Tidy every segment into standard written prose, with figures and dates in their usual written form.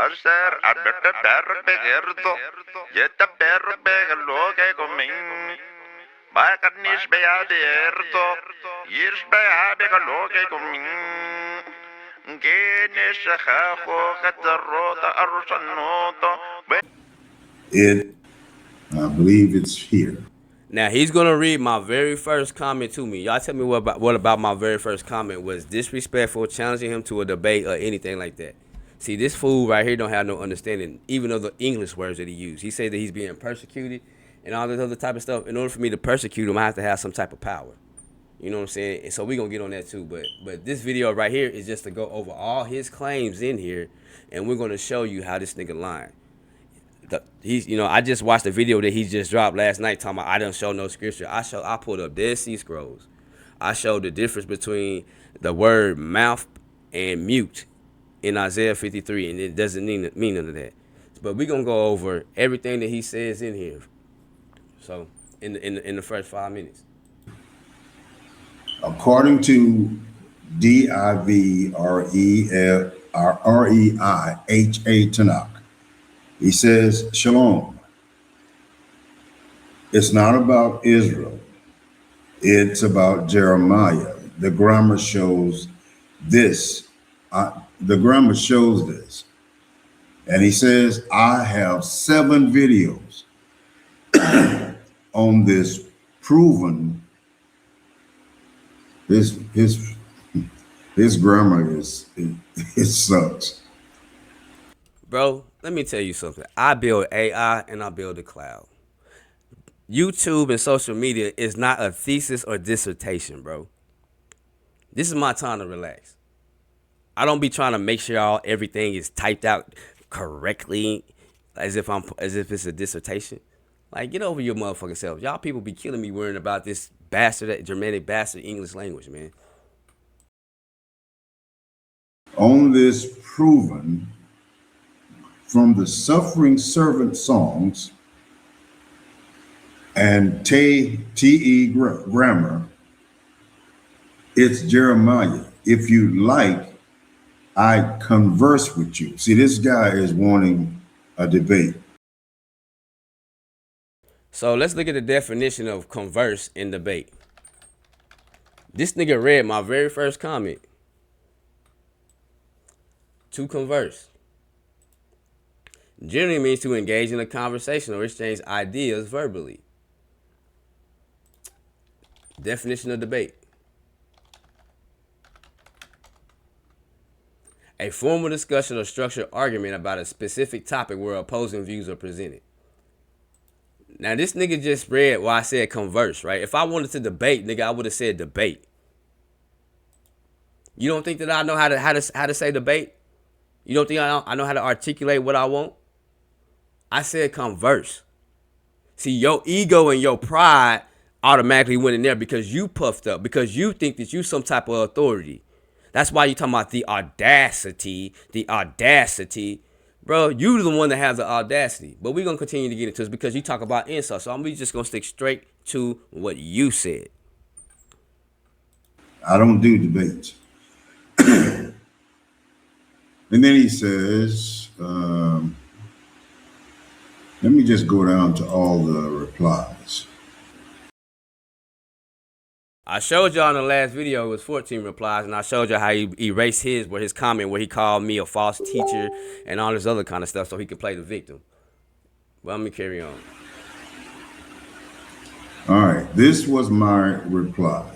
Aser arbete perro begerto. Jetta perro begeloge coming. Bakarnish beaderto. Yirs beabegeloge coming. Genish hacho gatarota arusanoto. I believe it's here. Now he's gonna read my very first comment to me. Y'all tell me what about my very first comment was disrespectful, challenging him to a debate or anything like that. See, this fool right here don't have no understanding, even of the English words that he used. He said that he's being persecuted and all this other type of stuff. In order for me to persecute him, I have to have some type of power. You know what I'm saying? And so we're gonna get on that too. But this video right here is just to go over all his claims in here, and we're gonna show you how this nigga lying. I just watched the video that he just dropped last night talking about I don't show no scripture. I pulled up Dead Sea Scrolls. I showed the difference between the word mouth and mute in Isaiah 53, and it doesn't mean none of that. But we're gonna go over everything that he says in here. So in the first 5 minutes. According to DIVREIHA Tanakh, he says, Shalom. It's not about Israel. It's about Jeremiah. The grammar shows this. The grammar shows this. And he says, I have 7 videos on this proven. His grammar it sucks. Bro, let me tell you something. I build AI and I build the cloud. YouTube and social media is not a thesis or dissertation, bro. This is my time to relax. I don't be trying to make sure everything is typed out correctly as if it's a dissertation. Like, get over your motherfucking self. Y'all people be killing me worrying about this Germanic bastard English language, man. On this proven from the Suffering Servant Songs and TE grammar, it's Jeremiah. If you like, I converse with you. See, this guy is wanting a debate. So let's look at the definition of converse and debate. This nigga read my very first comment. To converse generally means to engage in a conversation or exchange ideas verbally. Definition of debate: a formal discussion or structured argument about a specific topic where opposing views are presented. Now this nigga just read why I said converse, right? If I wanted to debate, nigga, I would have said debate. You don't think that I know how to say debate? You don't think I know how to articulate what I want? I said converse. See, your ego and your pride automatically went in there because you puffed up, because you think that you some type of authority. That's why you talking about the audacity. Bro, you the one that has the audacity. But we're going to continue to get into this because you talk about insults. So I'm just going to stick straight to what you said. I don't do debates. And then he says, let me just go down to all the replies. I showed y'all in the last video, it was 14 replies, and I showed you how he erased his comment where he called me a false teacher and all this other kind of stuff so he could play the victim. Well, let me carry on. All right, this was my reply.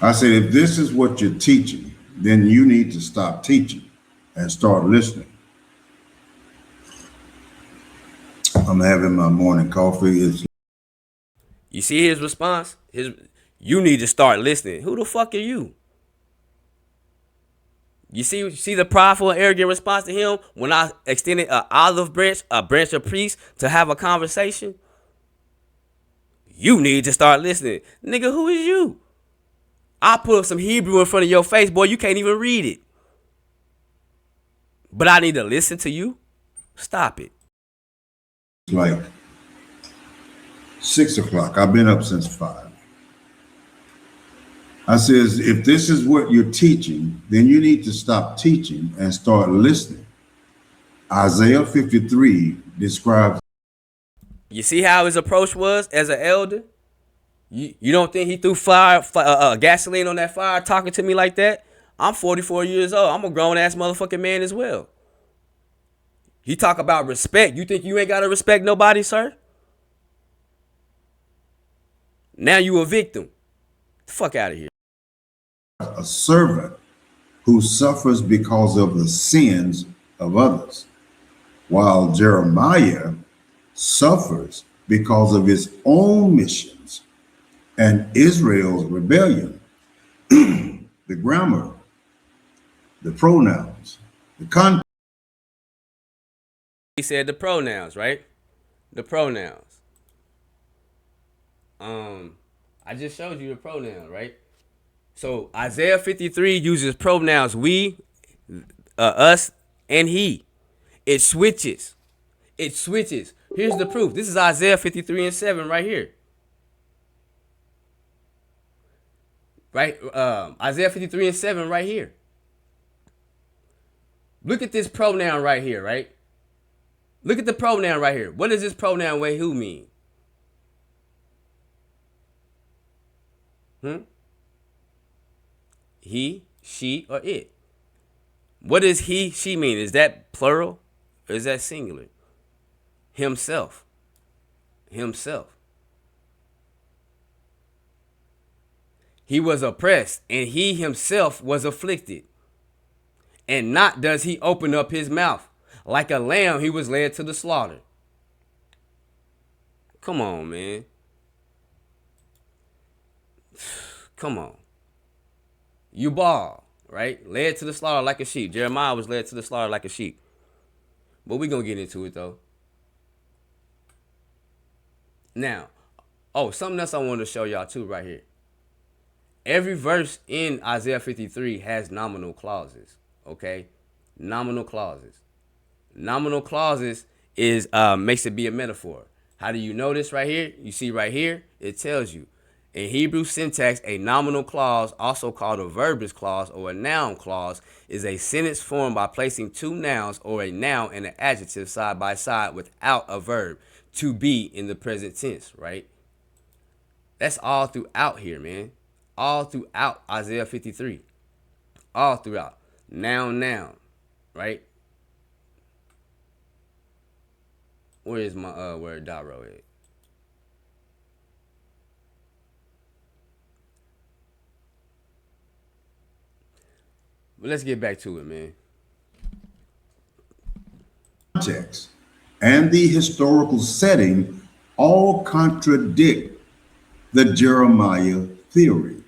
I said, if this is what you're teaching, then you need to stop teaching and start listening. I'm having my morning coffee. You see his response? You need to start listening. Who the fuck are you? You see the prideful and arrogant response to him when I extended an olive branch, a branch of priest, to have a conversation? You need to start listening. Nigga, who is you? I put up some Hebrew in front of your face, boy, you can't even read it. But I need to listen to you? Stop it. Like 6 o'clock. I've been up since 5. I says, if this is what you're teaching, then you need to stop teaching and start listening. Isaiah 53 describes. You see how his approach was as an elder? You don't think he threw gasoline on that fire talking to me like that? I'm 44 years old. I'm a grown-ass motherfucking man as well. He talk about respect. You think you ain't got to respect nobody, sir? Now you a victim. Get the fuck out of here. A servant who suffers because of the sins of others, while Jeremiah suffers because of his own missions and Israel's rebellion. The grammar, the pronouns, the context. He said the pronouns, right? The pronouns. I just showed you the pronoun, right? So Isaiah 53 uses pronouns we, us, and he. It switches. It switches. Here's the proof. This is Isaiah 53 and 7 right here. Right? Isaiah 53 and 7 right here. Look at this pronoun right here, right? Look at the pronoun right here. What does this pronoun who mean? He, she, or it. What does he, she mean? Is that plural or is that singular? Himself. Himself. He was oppressed and he himself was afflicted. And not does he open up his mouth. Like a lamb, he was led to the slaughter. Come on, man. Come on. You ball, right? Led to the slaughter like a sheep. Jeremiah was led to the slaughter like a sheep. But we're going to get into it, though. Now, something else I wanted to show y'all, too, right here. Every verse in Isaiah 53 has nominal clauses, okay? Nominal clauses. Nominal clauses is makes it be a metaphor. How do you know this right here? You see right here, it tells you. In Hebrew syntax, a nominal clause, also called a verbose clause or a noun clause, is a sentence formed by placing two nouns or a noun and an adjective side by side without a verb, to be in the present tense, right? That's all throughout here, man. All throughout Isaiah 53. All throughout. Noun, right? Where is my where Daro at? But let's get back to it, man. Context and the historical setting all contradict the Jeremiah theory.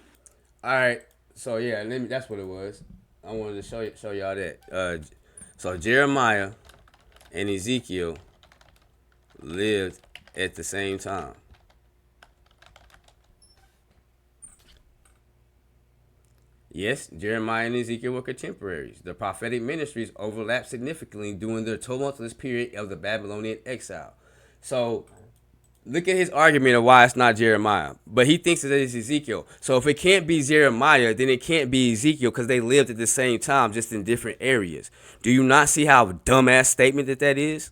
All right. So yeah, that's what it was. I wanted to show y'all that. So Jeremiah and Ezekiel lived at the same time. Yes, Jeremiah and Ezekiel were contemporaries. The prophetic ministries overlapped significantly during the tumultuous period of the Babylonian exile. So look at his argument of why it's not Jeremiah. But he thinks that it's Ezekiel. So if it can't be Jeremiah, then it can't be Ezekiel because they lived at the same time, just in different areas. Do you not see how dumbass statement that is?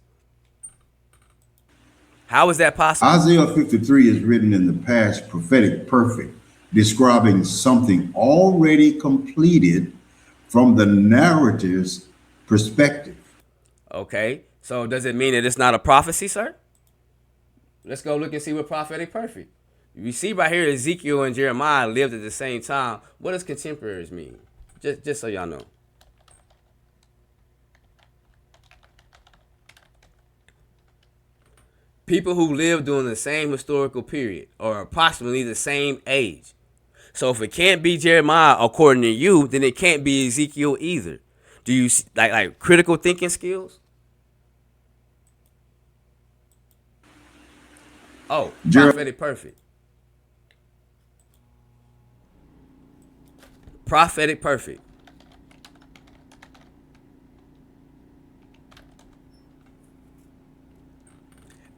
How is that possible? Isaiah 53 is written in the past prophetic perfect, describing something already completed from the narrative's perspective. Okay, so does it mean that it's not a prophecy, sir? Let's go look and see what prophetic perfect. You see right here, Ezekiel and Jeremiah lived at the same time. What does contemporaries mean? Just so y'all know. People who lived during the same historical period or approximately the same age. So if it can't be Jeremiah according to you, then it can't be Ezekiel either. Do you like critical thinking skills? Oh, prophetic perfect. Prophetic perfect.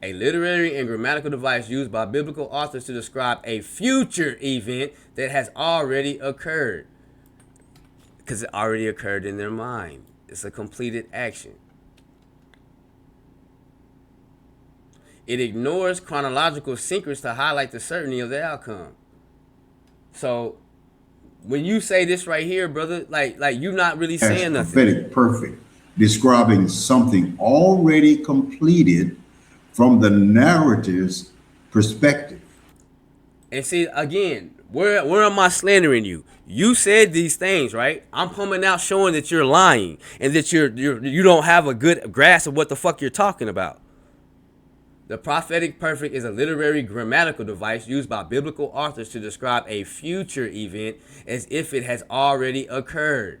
a literary and grammatical device used by biblical authors to describe a future event that has already occurred. Because it already occurred in their mind. It's a completed action. It ignores chronological sequence to highlight the certainty of the outcome. So when you say this right here, brother, like you're not really saying nothing. Prophetic perfect, describing something already completed from the narrative's perspective. And see, again, where am I slandering you? You said these things, right? I'm coming out showing that you're lying and that you don't have a good grasp of what the fuck you're talking about. The prophetic perfect is a literary grammatical device used by biblical authors to describe a future event as if it has already occurred.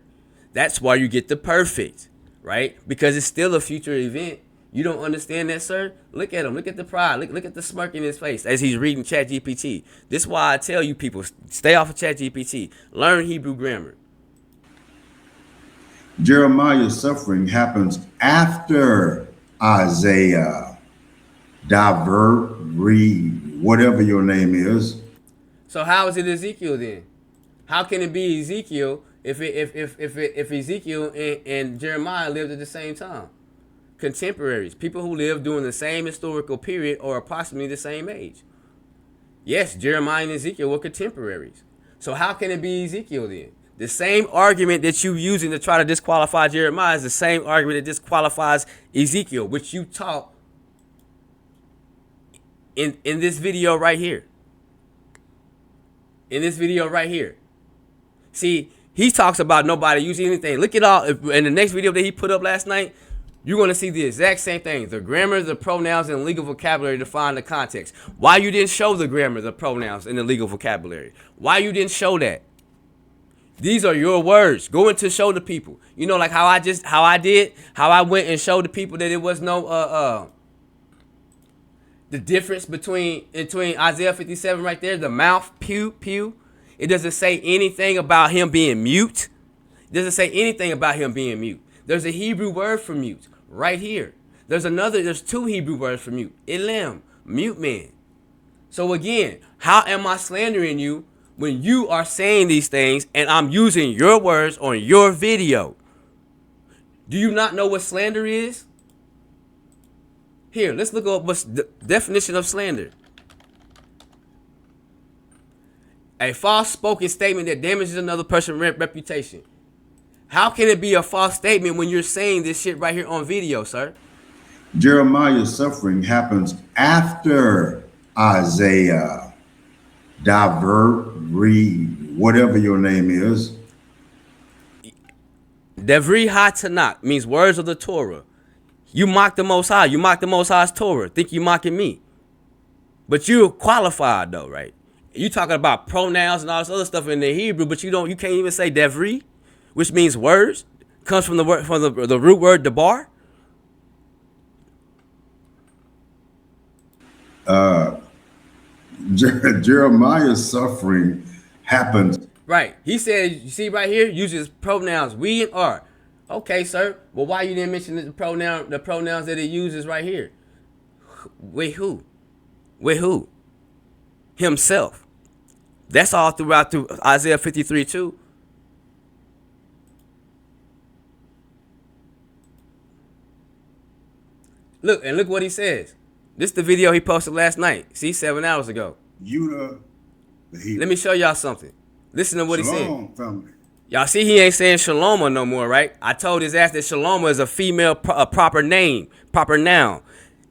That's why you get the perfect, right? Because it's still a future event. You don't understand that, sir? Look at him. Look at the pride. Look at the smirk in his face as he's reading ChatGPT. This is why I tell you people, stay off of ChatGPT. Learn Hebrew grammar. Jeremiah's suffering happens after Isaiah. Read, whatever your name is. So how is it Ezekiel then? How can it be Ezekiel if Ezekiel and Jeremiah lived at the same time? Contemporaries, people who lived during the same historical period or approximately the same age. Yes, Jeremiah and Ezekiel were contemporaries. So how can it be Ezekiel then? The same argument that you're using to try to disqualify Jeremiah is the same argument that disqualifies Ezekiel, which you taught in this video right here. In this video right here. See, he talks about nobody using anything. Look at all, in the next video that he put up last night, you're going to see the exact same thing. The grammar, the pronouns, and legal vocabulary define the context. Why you didn't show the grammar, the pronouns, and the legal vocabulary? Why you didn't show that? These are your words. Go into show the people. You know, like how I went and showed the people that it was no, the difference between Isaiah 57 right there, the mouth, pew. It doesn't say anything about him being mute. It doesn't say anything about him being mute. There's a Hebrew word for mute right here. There's two Hebrew words for mute. Elam, mute man. So again, how am I slandering you when you are saying these things and I'm using your words on your video? Do you not know what slander is? Here, let's look up what's the definition of slander. A false spoken statement that damages another person's reputation. How can it be a false statement when you're saying this shit right here on video, sir? Jeremiah's suffering happens after Isaiah. Read, whatever your name is. Devri Ha-Tanakh means words of the Torah. You mock the Most High. You mock the Most High's Torah. Think you mocking me. But you're qualified though, right? You talking about pronouns and all this other stuff in the Hebrew, but you can't even say Devri, which means words. Comes from the word the root word debar. Jeremiah's suffering happens. Right. He said, you see right here, uses pronouns we and are. Okay, sir. Well, why you didn't mention the pronouns that it uses right here? With who? With who? Himself. That's all through Isaiah 53 too. Look what he says. This is the video he posted last night. See, 7 hours ago. Let me show y'all something. Listen to what he said. Family. Y'all see he ain't saying Shaloma no more, right? I told his ass that Shaloma is a female, a proper name, proper noun.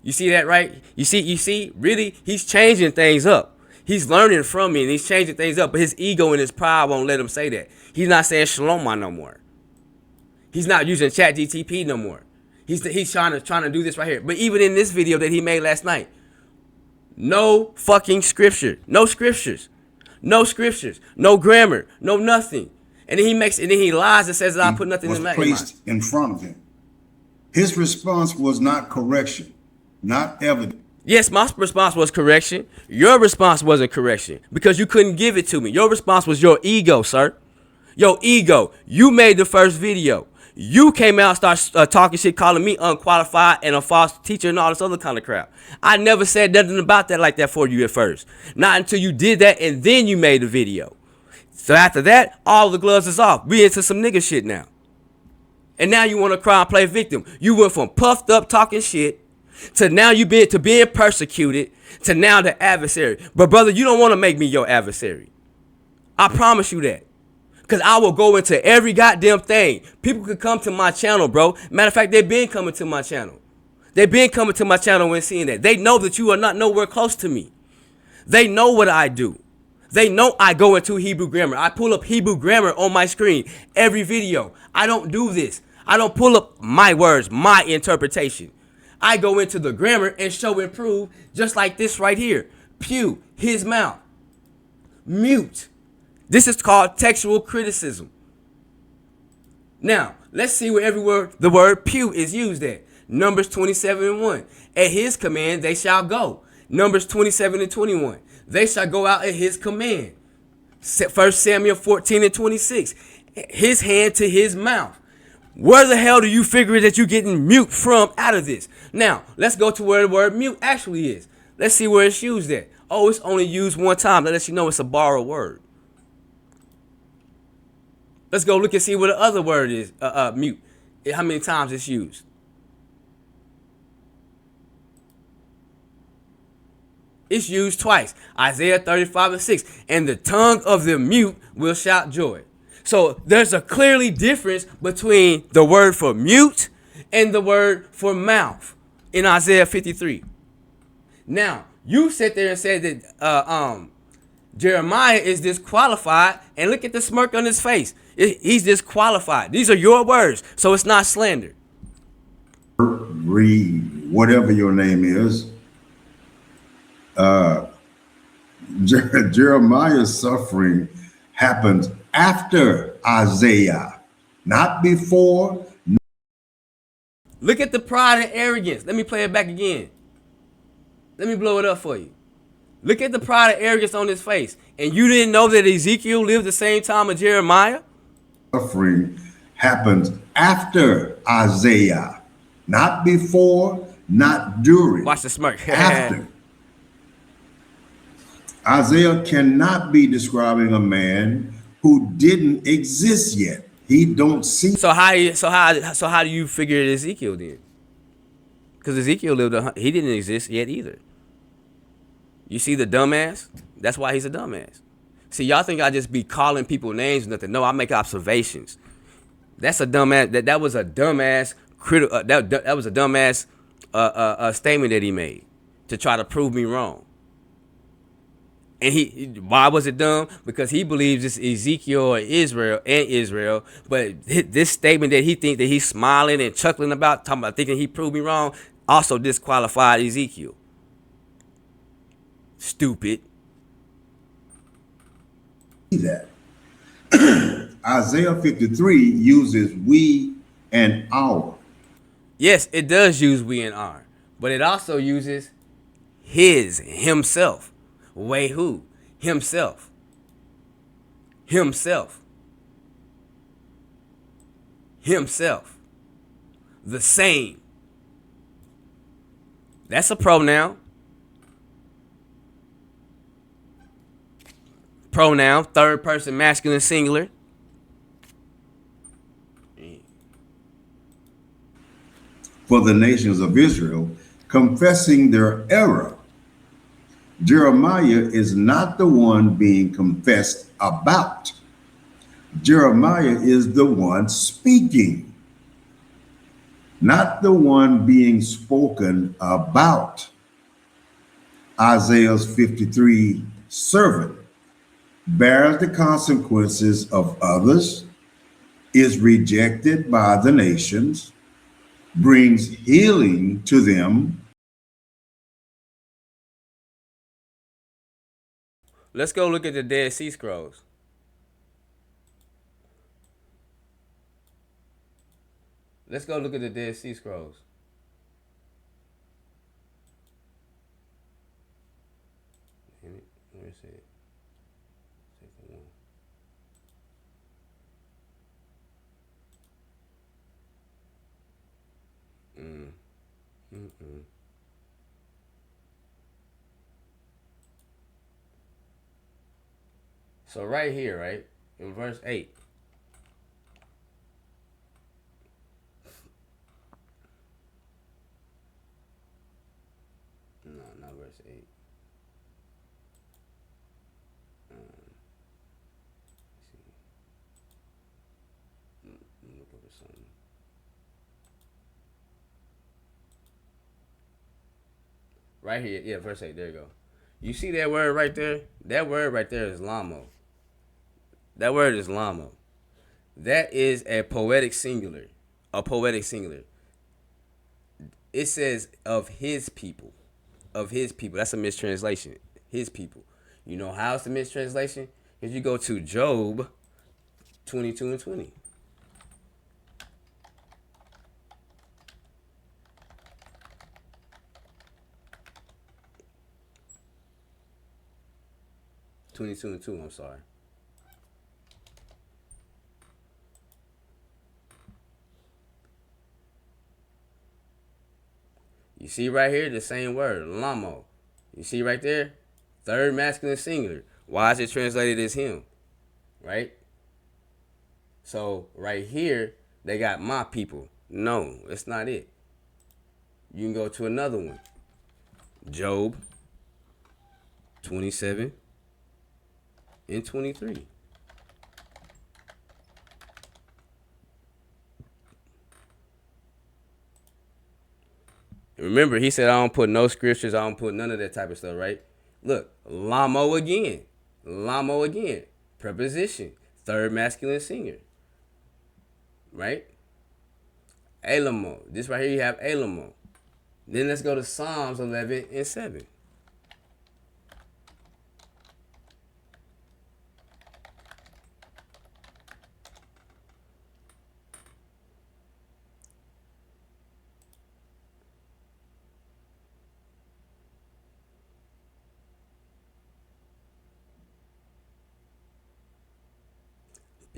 You see that, right? You see, really, he's changing things up. He's learning from me and he's changing things up, but his ego and his pride won't let him say that. He's not saying Shaloma no more. He's not using ChatGPT no more. He's trying to do this right here. But even in this video that he made last night, no fucking scripture, no scriptures, no grammar, no nothing. And then he lies and says that I put nothing in the placed in front of him. His response was not correction, not evidence. Yes, my response was correction. Your response wasn't correction because you couldn't give it to me. Your response was your ego, sir. Your ego. You made the first video. You came out and started talking shit, calling me unqualified and a false teacher and all this other kind of crap. I never said nothing about that like that for you at first. Not until you did that and then you made the video. So after that, all the gloves is off. We into some nigga shit now. And now you want to cry and play victim. You went from puffed up talking shit to now you being persecuted to now the adversary. But brother, you don't want to make me your adversary. I promise you that. Because I will go into every goddamn thing. People could come to my channel, bro. Matter of fact, they've been coming to my channel. They've been coming to my channel and seeing that. They know that you are not nowhere close to me. They know what I do. They know I go into Hebrew grammar. I pull up Hebrew grammar on my screen every video. I don't do this. I don't pull up my words, my interpretation. I go into the grammar and show and prove just like this right here. Pew, his mouth. Mute. This is called textual criticism. Now, let's see where the word pew is used at. Numbers 27:1. At his command they shall go. Numbers 27:21. They shall go out at his command. 1 Samuel 14:26. His hand to his mouth. Where the hell do you figure that you're getting mute from out of this? Now, let's go to where the word mute actually is. Let's see where it's used at. Oh, it's only used one time. That lets you know it's a borrowed word. Let's go look and see where the other word is, mute. How many times it's used. It's used twice. Isaiah 35:6. And the tongue of the mute will shout joy. So there's a clearly difference between the word for mute and the word for mouth in Isaiah 53. Now, you sit there and said that Jeremiah is disqualified, and look at the smirk on his face. He's disqualified. These are your words, so it's not slander. Read whatever your name is. Jeremiah's suffering happens after Isaiah, not before. Look at the pride and arrogance. Let me play it back again. Let me blow it up for you. Look at the pride and arrogance on his face. And you didn't know that Ezekiel lived the same time as Jeremiah? Suffering happens after Isaiah, not before, not during. Watch the smirk. After. Isaiah cannot be describing a man who didn't exist yet. He don't see. So how do you figure it Ezekiel then? Because Ezekiel he didn't exist yet either. You see the dumbass? That's why he's a dumbass. See, y'all think I just be calling people names or nothing. No, I make observations. That's a dumbass. That was a dumbass that was a dumbass statement that he made to try to prove me wrong. And why was it dumb? Because he believes it's Ezekiel or Israel. But this statement that he thinks that he's smiling and chuckling about, talking about thinking he proved me wrong, also disqualified Ezekiel. Stupid. That Isaiah 53 uses we and our. Yes, it does use we and our, but it also uses himself. Wait, who? Himself. Himself. Himself. The same. That's a pronoun. Pronoun, third person masculine singular. For the nations of Israel, confessing their error. Jeremiah is not the one being confessed about. Jeremiah is the one speaking, not the one being spoken about. Isaiah's 53 servant bears the consequences of others, is rejected by the nations, brings healing to them. Let's go look at the Dead Sea Scrolls. Let's go look at the Dead Sea Scrolls. Where is it? So right here, right in verse 8. No, not verse 8. Look up at something. Right here, yeah, verse 8. There you go. You see that word right there? That word right there is LMAO. That word is LMAO. That is a poetic singular. A poetic singular. It says of his people. Of his people. That's a mistranslation. His people. You know how it's a mistranslation? If you go to Job 22 and 20. I'm sorry. You see right here the same word, LMAO. You see right there? Third masculine singular. Why is it translated as him? Right? So right here, they got my people. No, it's not it. You can go to another one. Job 27 and 23. Remember, he said, I don't put no scriptures. I don't put none of that type of stuff, right? Look, LMAO again. LMAO again. Preposition. Third masculine singular. Right? LMAO. This right here, you have LMAO. Then let's go to Psalms 11 and 7.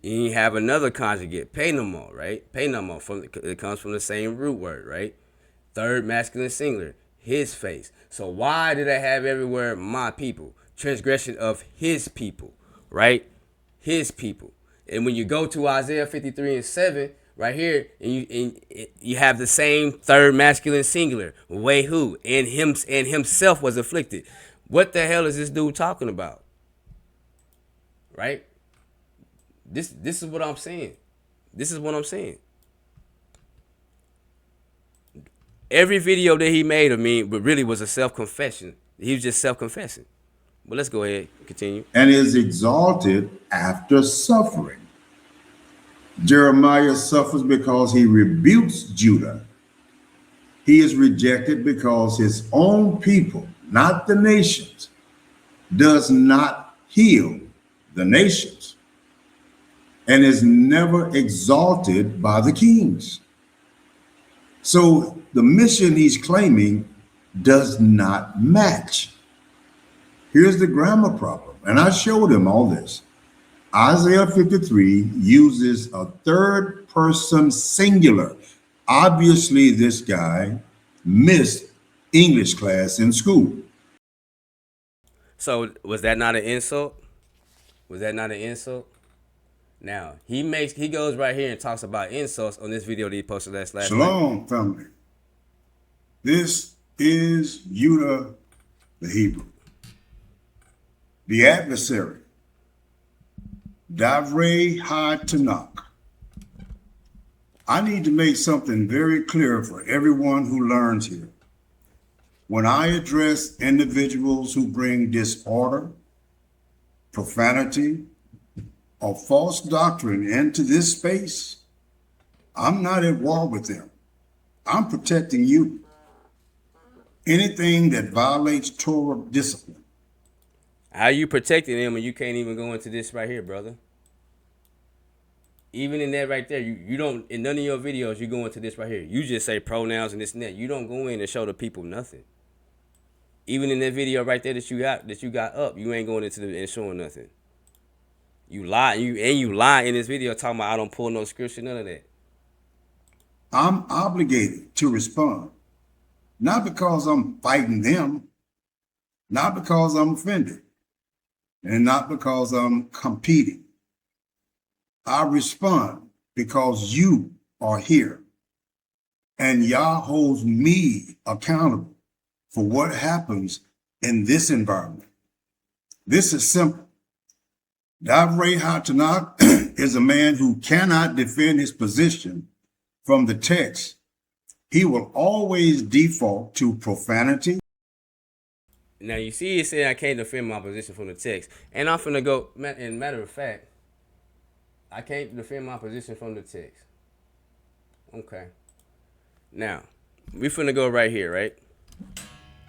And you have another conjugate, painamo, right? Painamo, it comes from the same root word, right? Third masculine singular, his face. So why did I have everywhere my people? Transgression of his people, right? His people. And when you go to Isaiah 53 and 7, right here, and you have the same third masculine singular, Wehu, and himself was afflicted. What the hell is this dude talking about? Right? This is what I'm saying. This is what I'm saying. Every video that he made of me, but really was a self-confession. He was just self-confessing. But let's go ahead and continue. And is exalted after suffering. Jeremiah suffers because he rebukes Judah. He is rejected because his own people, not the nations, does not heal the nations, and is never exalted by the kings. So the mission he's claiming does not match. Here's the grammar problem, and I showed him all this. Isaiah 53 uses a third person singular. Obviously, this guy missed English class in school. So was that not an insult? Was that not an insult? Now, he goes right here and talks about insults on this video that he posted last night. Shalom, family. This is Judah the Hebrew, the adversary, Davrei Ha-Tanakh. I need to make something very clear for everyone who learns here. When I address individuals who bring disorder, profanity, or false doctrine into this space, I'm not at war with them. I'm protecting you. Anything that violates Torah discipline. How you protecting them when you can't even go into this right here, brother? Even in that right there, you don't, in none of your videos, you go into this right here. You just say pronouns and this and that. You don't go in and show the people nothing. Even in that video right there that you got up, you ain't going into the and showing nothing. You lie, you lie in this video talking about I don't pull no scripture, none of that. I'm obligated to respond. not because I'm fighting them, not because I'm offended, and not because I'm competing. I respond because you are here, and Yah holds me accountable for what happens in this environment. This is simple. JEREMAIAH Tanakh is a man who cannot defend his position from the text. He will always default to profanity. Now you see it saying I can't defend my position from the text. And I'm finna go, and matter of fact, I can't defend my position from the text. Okay. Now, we finna go right here, right?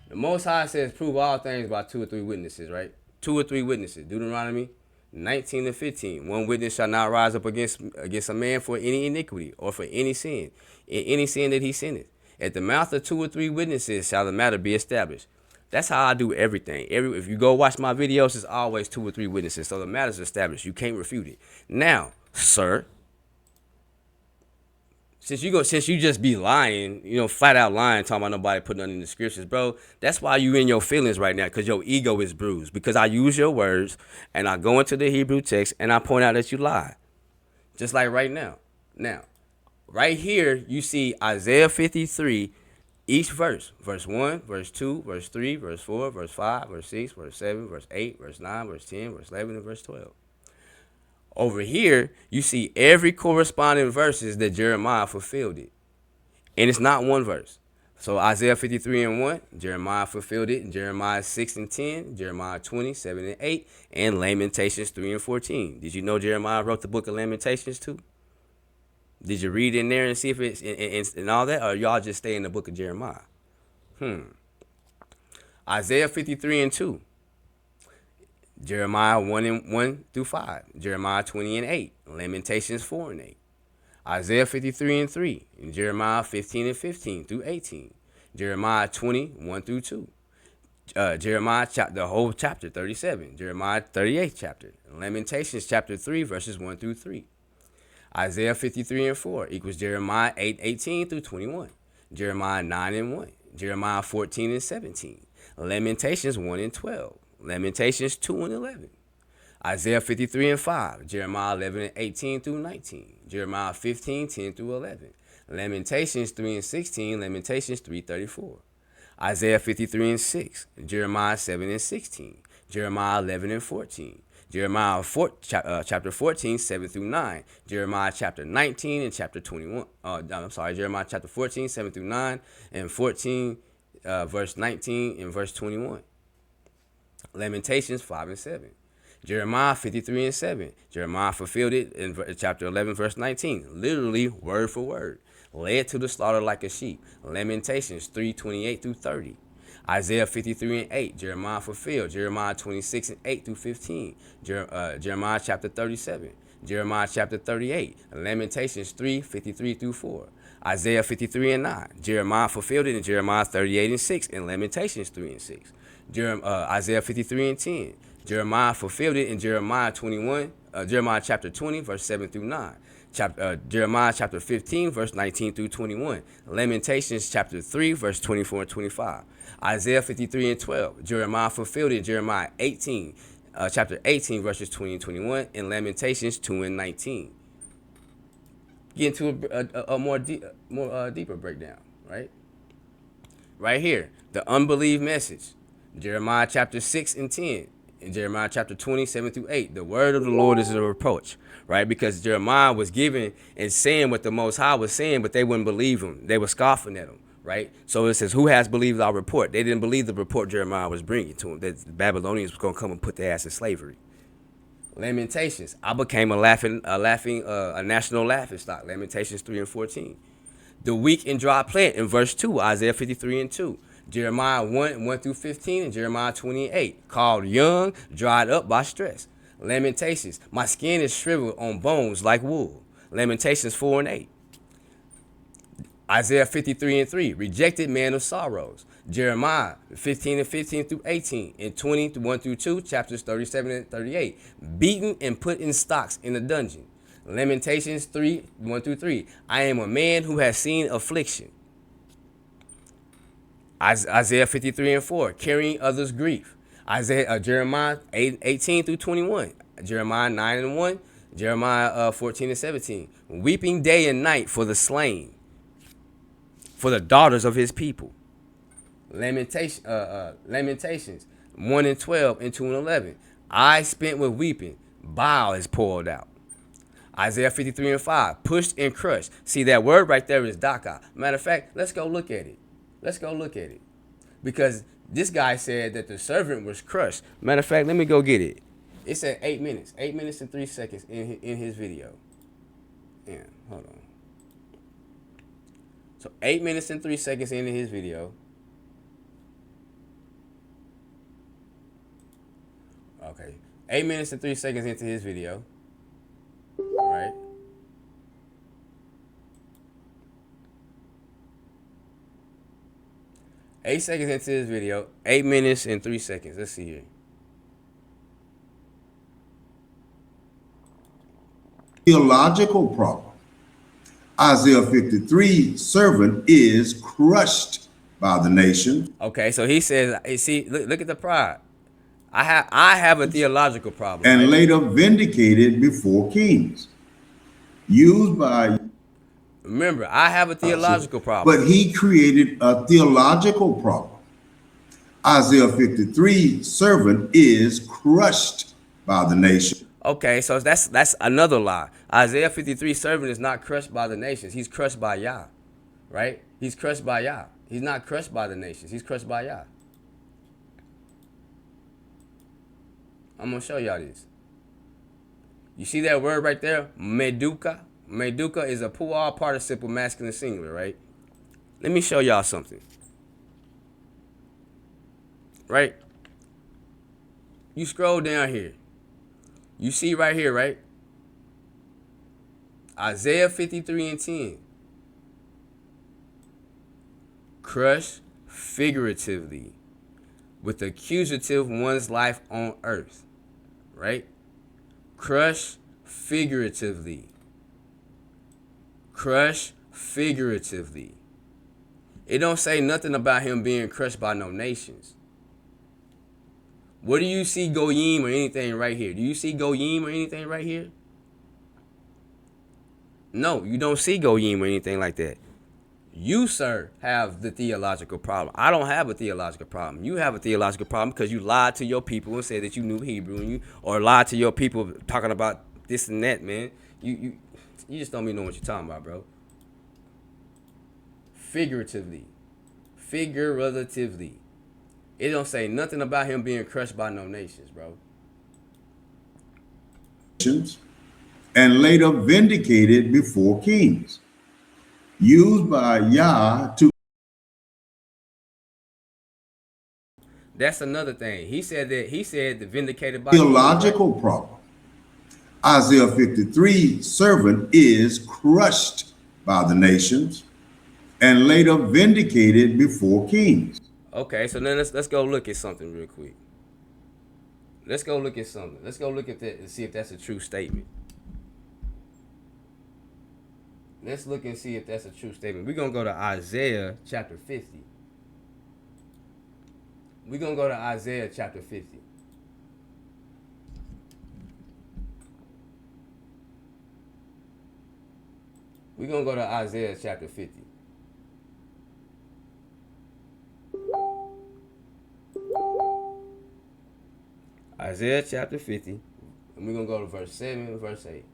The Most High says prove all things by 2 or 3 witnesses, right? 2 or 3 witnesses. Deuteronomy 19 and 15. One witness shall not rise up against a man for any iniquity or for any sin, in any sin that he sinneth. At the mouth of 2 or 3 witnesses shall the matter be established. That's how I do everything. If you go watch my videos, it's always 2 or 3 witnesses. So the matter's established. You can't refute it. Now, sir, since you just be lying, flat out lying, talking about nobody putting nothing in the scriptures, bro, that's why you in your feelings right now, because your ego is bruised. Because I use your words, and I go into the Hebrew text, and I point out that you lie. Just like right now. Now, right here, you see Isaiah 53, each verse. Verse 1, verse 2, verse 3, verse 4, verse 5, verse 6, verse 7, verse 8, verse 9, verse 10, verse 11, and verse 12. Over here, you see every corresponding verses that Jeremiah fulfilled it. And it's not one verse. So Isaiah 53 and 1, Jeremiah fulfilled it in Jeremiah 6 and 10, Jeremiah 20, 7 and 8, and Lamentations 3 and 14. Did you know Jeremiah wrote the book of Lamentations too? Did you read in there and see if it's and all that, or y'all just stay in the book of Jeremiah? Isaiah 53 and 2. Jeremiah 1 and 1 through 5. Jeremiah 20 and 8. Lamentations 4 and 8. Isaiah 53 and 3. And Jeremiah 15 and 15 through 18. Jeremiah 20, 1 through 2. Jeremiah the whole chapter 37. Jeremiah 38th chapter. Lamentations chapter 3 verses 1 through 3. Isaiah 53 and 4 equals Jeremiah 8, 18 through 21. Jeremiah 9 and 1. Jeremiah 14 and 17. Lamentations 1 and 12. Lamentations 2 and 11. Isaiah 53 and 5. Jeremiah 11 and 18 through 19. Jeremiah 15, 10 through 11. Lamentations 3 and 16. Lamentations 3:34. Isaiah 53 and 6. Jeremiah 7 and 16. Jeremiah 11 and 14. Jeremiah chapter 14, 7 through 9. Jeremiah chapter 19 and chapter 21. Jeremiah chapter 14, 7 through 9, and 14, verse 19 and verse 21. Lamentations 5 and 7. Jeremiah 53 and 7. Jeremiah fulfilled it in chapter 11, verse 19. Literally, word for word. Led to the slaughter like a sheep. Lamentations 3:28 through 30. Isaiah 53 and 8. Jeremiah fulfilled. Jeremiah 26 and 8 through 15. Jeremiah chapter 37. Jeremiah chapter 38. Lamentations 3:53 through 4. Isaiah 53 and 9. Jeremiah fulfilled it in Jeremiah 38 and 6 and Lamentations 3 and 6. Isaiah 53 and 10. Jeremiah fulfilled it in Jeremiah chapter 20, verse 7 through 9. Jeremiah chapter 15, verse 19 through 21. Lamentations chapter 3, verse 24 and 25. Isaiah 53 and 12. Jeremiah fulfilled it in Jeremiah chapter 18, verses 20 and 21, and Lamentations 2 and 19. Get into a more deeper breakdown, right? Right here, the unbelief message. Jeremiah chapter 6 and 10. In Jeremiah chapter 20, 7 through 8, the word of the Lord is a reproach, right? Because Jeremiah was giving and saying what the Most High was saying, but they wouldn't believe him. They were scoffing at him, right? So it says, who has believed our report? They didn't believe the report Jeremiah was bringing to them, that the Babylonians were going to come and put their ass in slavery. Lamentations, I became a national laughing stock. Lamentations 3 and 14. The weak and dry plant in verse 2, Isaiah 53 and 2. Jeremiah 1 through 15, and Jeremiah 28, called young, dried up by stress. Lamentations, my skin is shriveled on bones like wool. Lamentations 4 and 8. Isaiah 53 and 3, rejected man of sorrows. Jeremiah 15 and 15 through 18, and 20 1 through 2, chapters 37 and 38, beaten and put in stocks in the dungeon. Lamentations 3 1 through 3, I am a man who has seen affliction. Isaiah 53 and 4, carrying others' grief. Jeremiah 18 through 21. Jeremiah 9 and 1. Jeremiah 14 and 17. Weeping day and night for the slain, for the daughters of his people. Lamentations 1 and 12 and 2 and 11. Eyes spent with weeping, bile is poured out. Isaiah 53 and 5, pushed and crushed. See, that word right there is daka. Matter of fact, let's go look at it. Let's go look at it. Because this guy said that the servant was crushed. Matter of fact, let me go get it. It said 8 minutes. 8 minutes and 3 seconds in his video. Yeah, hold on. So 8 minutes and 3 seconds into his video. Okay. 8 minutes and 3 seconds into his video. Right? Eight seconds into this video, 8 minutes and 3 seconds. Let's see here. Theological problem. Isaiah 53, servant is crushed by the nation. Okay, so he says, see, look at the pride. I have a theological problem. And right? later vindicated before kings. Used by... Remember, I have a theological problem. But he created a theological problem. Isaiah 53, servant is crushed by the nation. Okay, so that's another lie. Isaiah 53, servant is not crushed by the nations. He's crushed by Yah, right? He's crushed by Yah. He's not crushed by the nations. He's crushed by Yah. I'm going to show y'all this. You see that word right there? Meduka. Meduka is a pual participle masculine singular, right? Let me show y'all something. Right? You scroll down here. You see right here, right? Isaiah 53 and 10. Crush figuratively with accusative one's life on earth. Right? Crush figuratively. Crush figuratively. It don't say nothing about him being crushed by no nations. Where do you see Goyim or anything right here? Do you see Goyim or anything right here? No, you don't see Goyim or anything like that. You, sir, have the theological problem. I don't have a theological problem. You have a theological problem because you lied to your people and said that you knew Hebrew, or lied to your people talking about this and that, man. You just don't even know what you're talking about, bro. Figuratively. Figuratively. It don't say nothing about him being crushed by no nations, bro. And later vindicated before kings. Used by Yah to... That's another thing. He said the vindicated by theological problem. Isaiah 53, servant is crushed by the nations and later vindicated before kings. Okay, so then let's go look at something real quick. Let's go look at something. Let's go look at that and see if that's a true statement. Let's look and see if that's a true statement. We're going to go to Isaiah chapter 50. We're going to go to Isaiah chapter 50. We're going to go to Isaiah chapter 50. Isaiah chapter 50. And we're going to go to verse 7 and verse 8.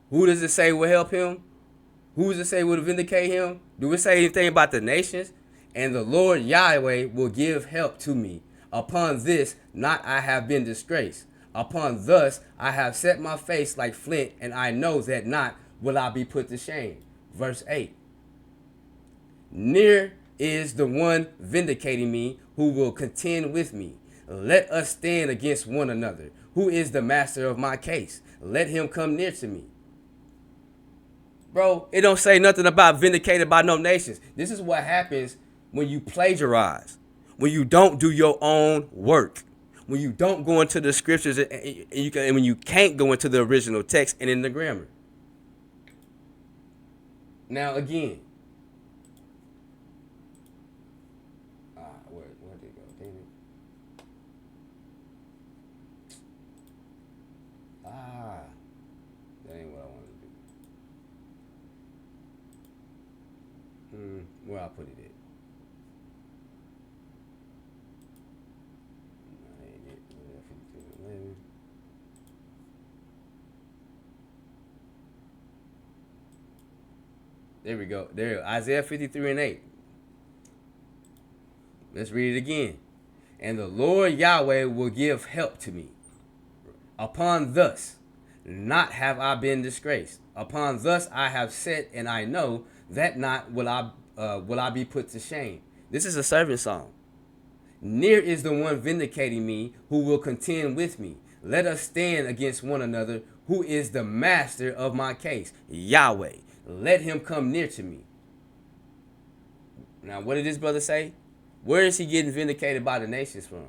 Who does it say will help him? Who does it say will vindicate him? Do it say anything about the nations? And the Lord Yahweh will give help to me. Upon this, not I have been disgraced. Upon thus, I have set my face like flint, and I know that not will I be put to shame. Verse 8. Near is the one vindicating me, who will contend with me. Let us stand against one another. Who is the master of my case? Let him come near to me. Bro, it don't say nothing about vindicated by no nations. This is what happens when you plagiarize, when you don't do your own work, when you don't go into the scriptures and when you can't go into the original text and in the grammar. Now again, where did it go? Damn it. That ain't what I wanted to do. Where I put it at? There we go. There, Isaiah 53:8. Let's read it again. And the Lord Yahweh will give help to me. Upon thus, not have I been disgraced. Upon thus I have said, and I know that not will I be put to shame. This is a servant song. Near is the one vindicating me, who will contend with me. Let us stand against one another. Who is the master of my case? Yahweh. Let him come near to me. Now, what did this brother say? Where is he getting vindicated by the nations from?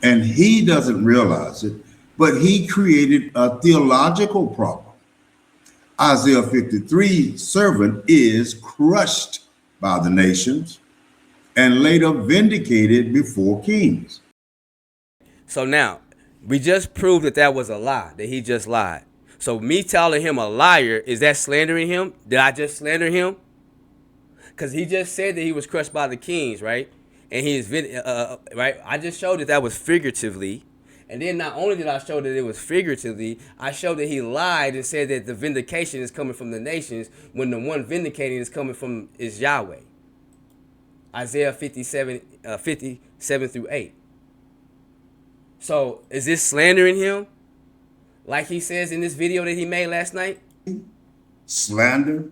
And he doesn't realize it, but he created a theological problem. Isaiah 53 servant is crushed by the nations and later vindicated before kings. So now, we just proved that was a lie, that he just lied. So me telling him a liar, is that slandering him? Did I just slander him? Because he just said that he was crushed by the kings, right? And he is, right? I just showed that was figuratively. And then not only did I show that it was figuratively, I showed that he lied and said that the vindication is coming from the nations when the one vindicating is coming from is Yahweh. Isaiah 57 through 8. So is this slandering him? Like he says in this video that he made last night? Slander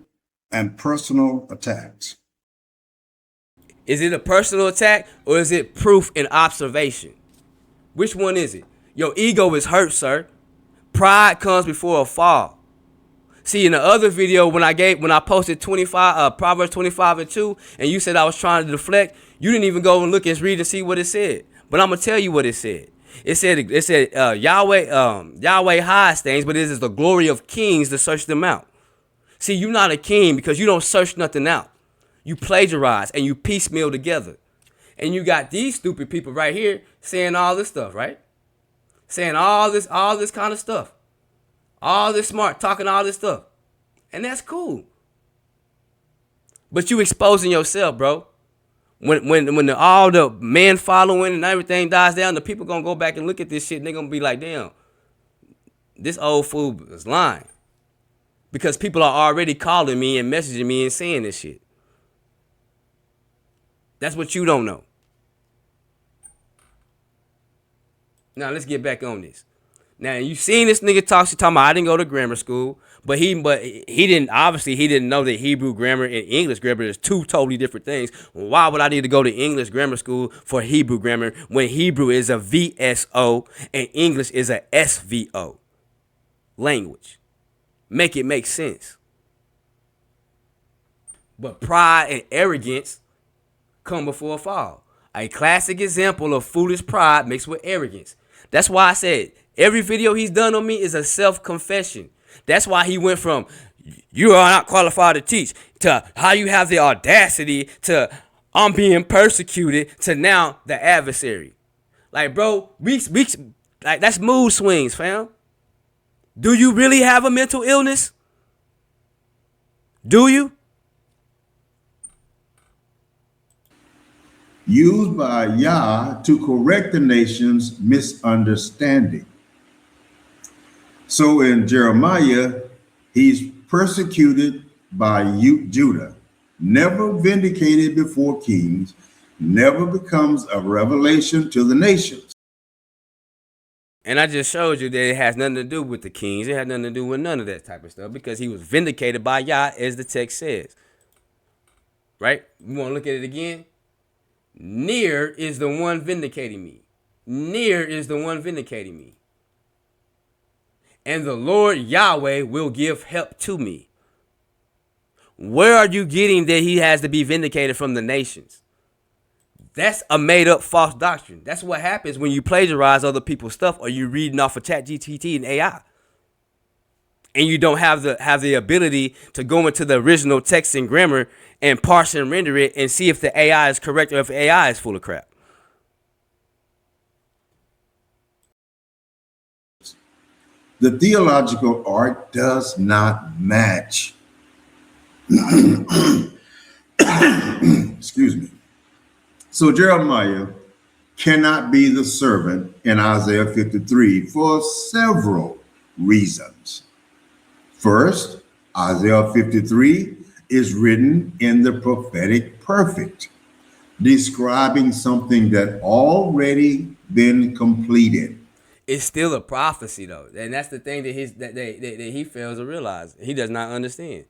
and personal attacks. Is it a personal attack or is it proof and observation? Which one is it? Your ego is hurt, sir. Pride comes before a fall. See, in the other video when I posted 25 Proverbs 25:2, and you said I was trying to deflect, you didn't even go and look and read and see what it said. But I'm gonna tell you what it said. It said Yahweh hides things, but it is the glory of kings to search them out. See, you're not a king because you don't search nothing out. You plagiarize and you piecemeal together. And you got these stupid people right here saying all this stuff, right? Saying all this kind of stuff. All this smart, talking all this stuff. And that's cool. But you exposing yourself, bro. When all the man following and everything dies down, the people gonna go back and look at this shit and they're gonna be like, damn, this old fool is lying. Because people are already calling me and messaging me and saying this shit. That's what you don't know. Now let's get back on this. Now you seen this nigga talking about I didn't go to grammar school, but he didn't know that Hebrew grammar and English grammar is two totally different things. Why would I need to go to English grammar school for Hebrew grammar when Hebrew is a VSO and English is a SVO language? Make it make sense. But pride and arrogance come before a fall. A classic example of foolish pride mixed with arrogance. That's why I said every video he's done on me is a self-confession. That's why he went from you are not qualified to teach to how you have the audacity to I'm being persecuted to now the adversary. Like, bro, like that's mood swings, fam. Do you really have a mental illness? Do you? Used by Yah to correct the nation's misunderstanding. So in Jeremiah, he's persecuted by Judah, never vindicated before kings, never becomes a revelation to the nations. And I just showed you that it has nothing to do with the kings. It had nothing to do with none of that type of stuff because he was vindicated by Yah, as the text says. Right? You want to look at it again? Near is the one vindicating me. Near is the one vindicating me. And the Lord Yahweh will give help to me. Where are you getting that he has to be vindicated from the nations? That's a made up false doctrine. That's what happens when you plagiarize other people's stuff or you reading off of ChatGPT and AI. And you don't have the ability to go into the original text and grammar and parse and render it and see if the AI is correct or if AI is full of crap. The theological art does not match. Excuse me. So Jeremiah cannot be the servant in Isaiah 53 for several reasons. First, Isaiah 53 is written in the prophetic perfect, describing something that already been completed. It's still a prophecy though, and that's the thing that he fails to realize. He does not understand.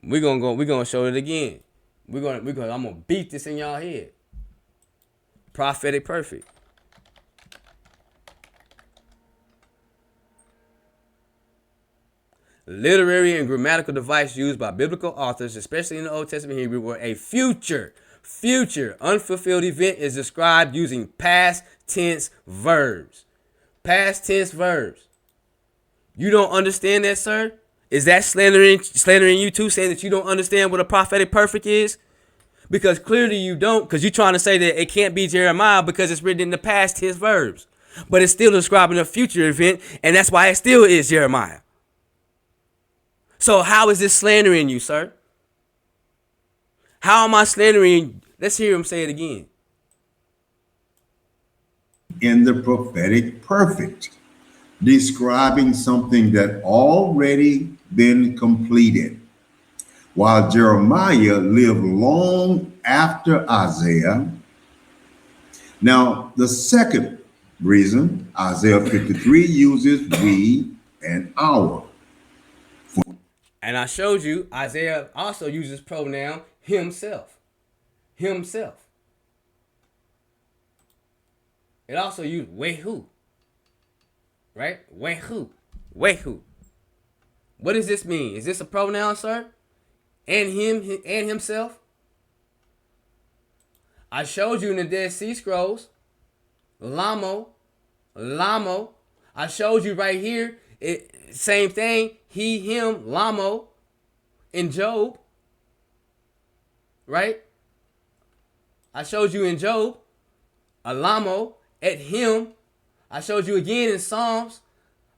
We're gonna show it again. I'm gonna beat this in y'all head. Prophetic perfect. Literary and grammatical device used by biblical authors, especially in the Old Testament Hebrew, where a future unfulfilled event is described using past tense verbs. Past tense verbs. You don't understand that, sir? Is that slandering you too, saying that you don't understand what a prophetic perfect is? Because clearly you don't, because you're trying to say that it can't be Jeremiah because it's written in the past tense verbs. But it's still describing a future event, and that's why it still is Jeremiah. So how is this slandering you, sir? How am I slandering you? Let's hear him say it again. In the prophetic perfect, describing something that already been completed. While Jeremiah lived long after Isaiah. Now, the second reason, Isaiah 53 uses we and our. And I showed you Isaiah also uses pronoun himself. Himself. It also used wehu. Right? Wehu. Wehu. What does this mean? Is this a pronoun, sir? And him and himself? I showed you in the Dead Sea Scrolls. Lamo. I showed you right here. Same thing. He, him, Lamo. In Job. Right? I showed you in Job. Alamo. At him. I showed you again in Psalms.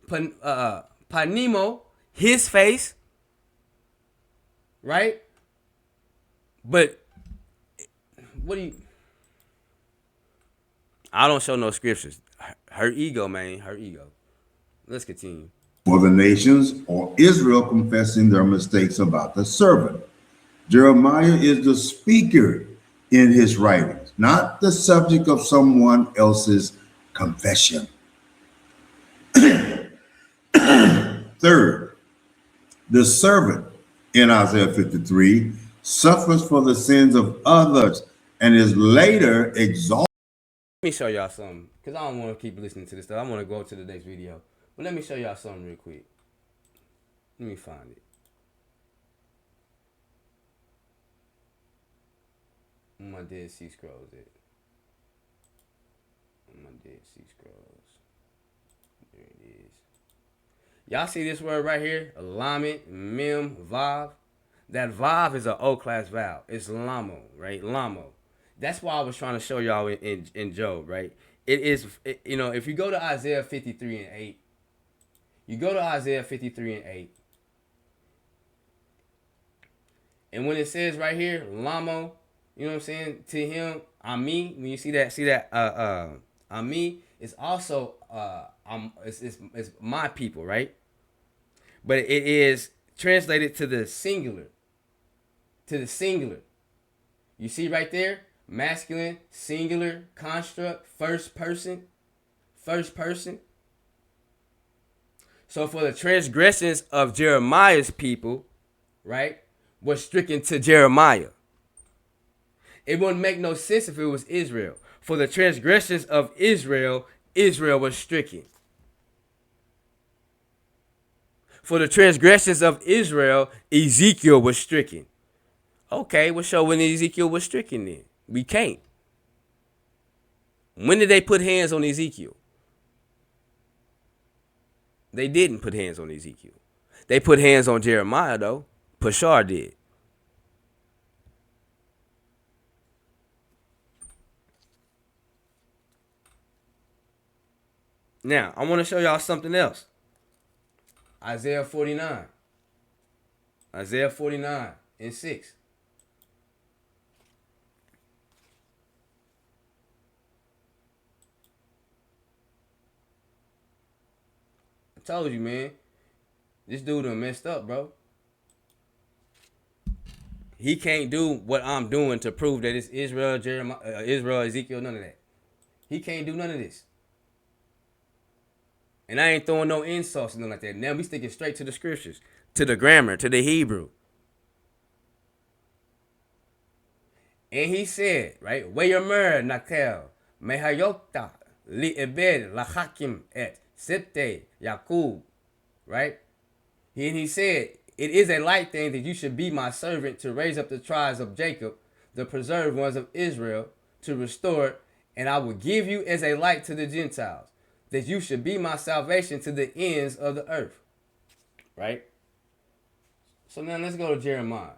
Panimo. His face. Right? But what do you... I don't show no scriptures. Her ego, man. Her ego. Let's continue. For the nations or Israel confessing their mistakes about the servant. Jeremiah is the speaker in his writings, not the subject of someone else's confession. Third, the servant in Isaiah 53 suffers for the sins of others and is later exalted. Let me show y'all something, because I don't want to keep listening to this stuff. I want to go to the next video. But let me show y'all something real quick. Let me find it. My Dead Sea Scrolls My Dead Sea Scrolls. There it is. Y'all see this word right here? Lamed, mem, vav. That vav is an O-class vowel. It's lamo, right? Lamo. That's why I was trying to show y'all in Job, right? It is, you know, if you go to Isaiah 53 and 8, you go to Isaiah 53 and 8, and when it says right here, Lamo, you know what I'm saying, to him, Ami, when you see that, Ami is also, it's my people, right? But it is translated to the singular. You see right there? Masculine, singular, construct, first person. So for the transgressions of Jeremiah's people, right, was stricken to Jeremiah. It wouldn't make no sense if it was Israel. For the transgressions of Israel, Israel was stricken. For the transgressions of Israel, Ezekiel was stricken. Okay, well, show when Ezekiel was stricken then. We can't. When did they put hands on Ezekiel? They didn't put hands on Ezekiel. They put hands on Jeremiah, though. Pashar did. Now, I want to show y'all something else. Isaiah 49. Isaiah 49 and 6. I told you, man. This dude done messed up, bro. He can't do what I'm doing to prove that it's Israel, Jeremiah, Israel, Ezekiel, none of that. He can't do none of this. And I ain't throwing no insults and nothing like that. Now we sticking straight to the scriptures, to the grammar, to the Hebrew. And he said, right, Wayomer nakel mehayota li ebed lachakim et septe Yakub, right? And he said, it is a light thing that you should be my servant to raise up the tribes of Jacob, the preserved ones of Israel, to restore it, and I will give you as a light to the Gentiles, that you should be my salvation to the ends of the earth. Right? So now let's go to Jeremiah.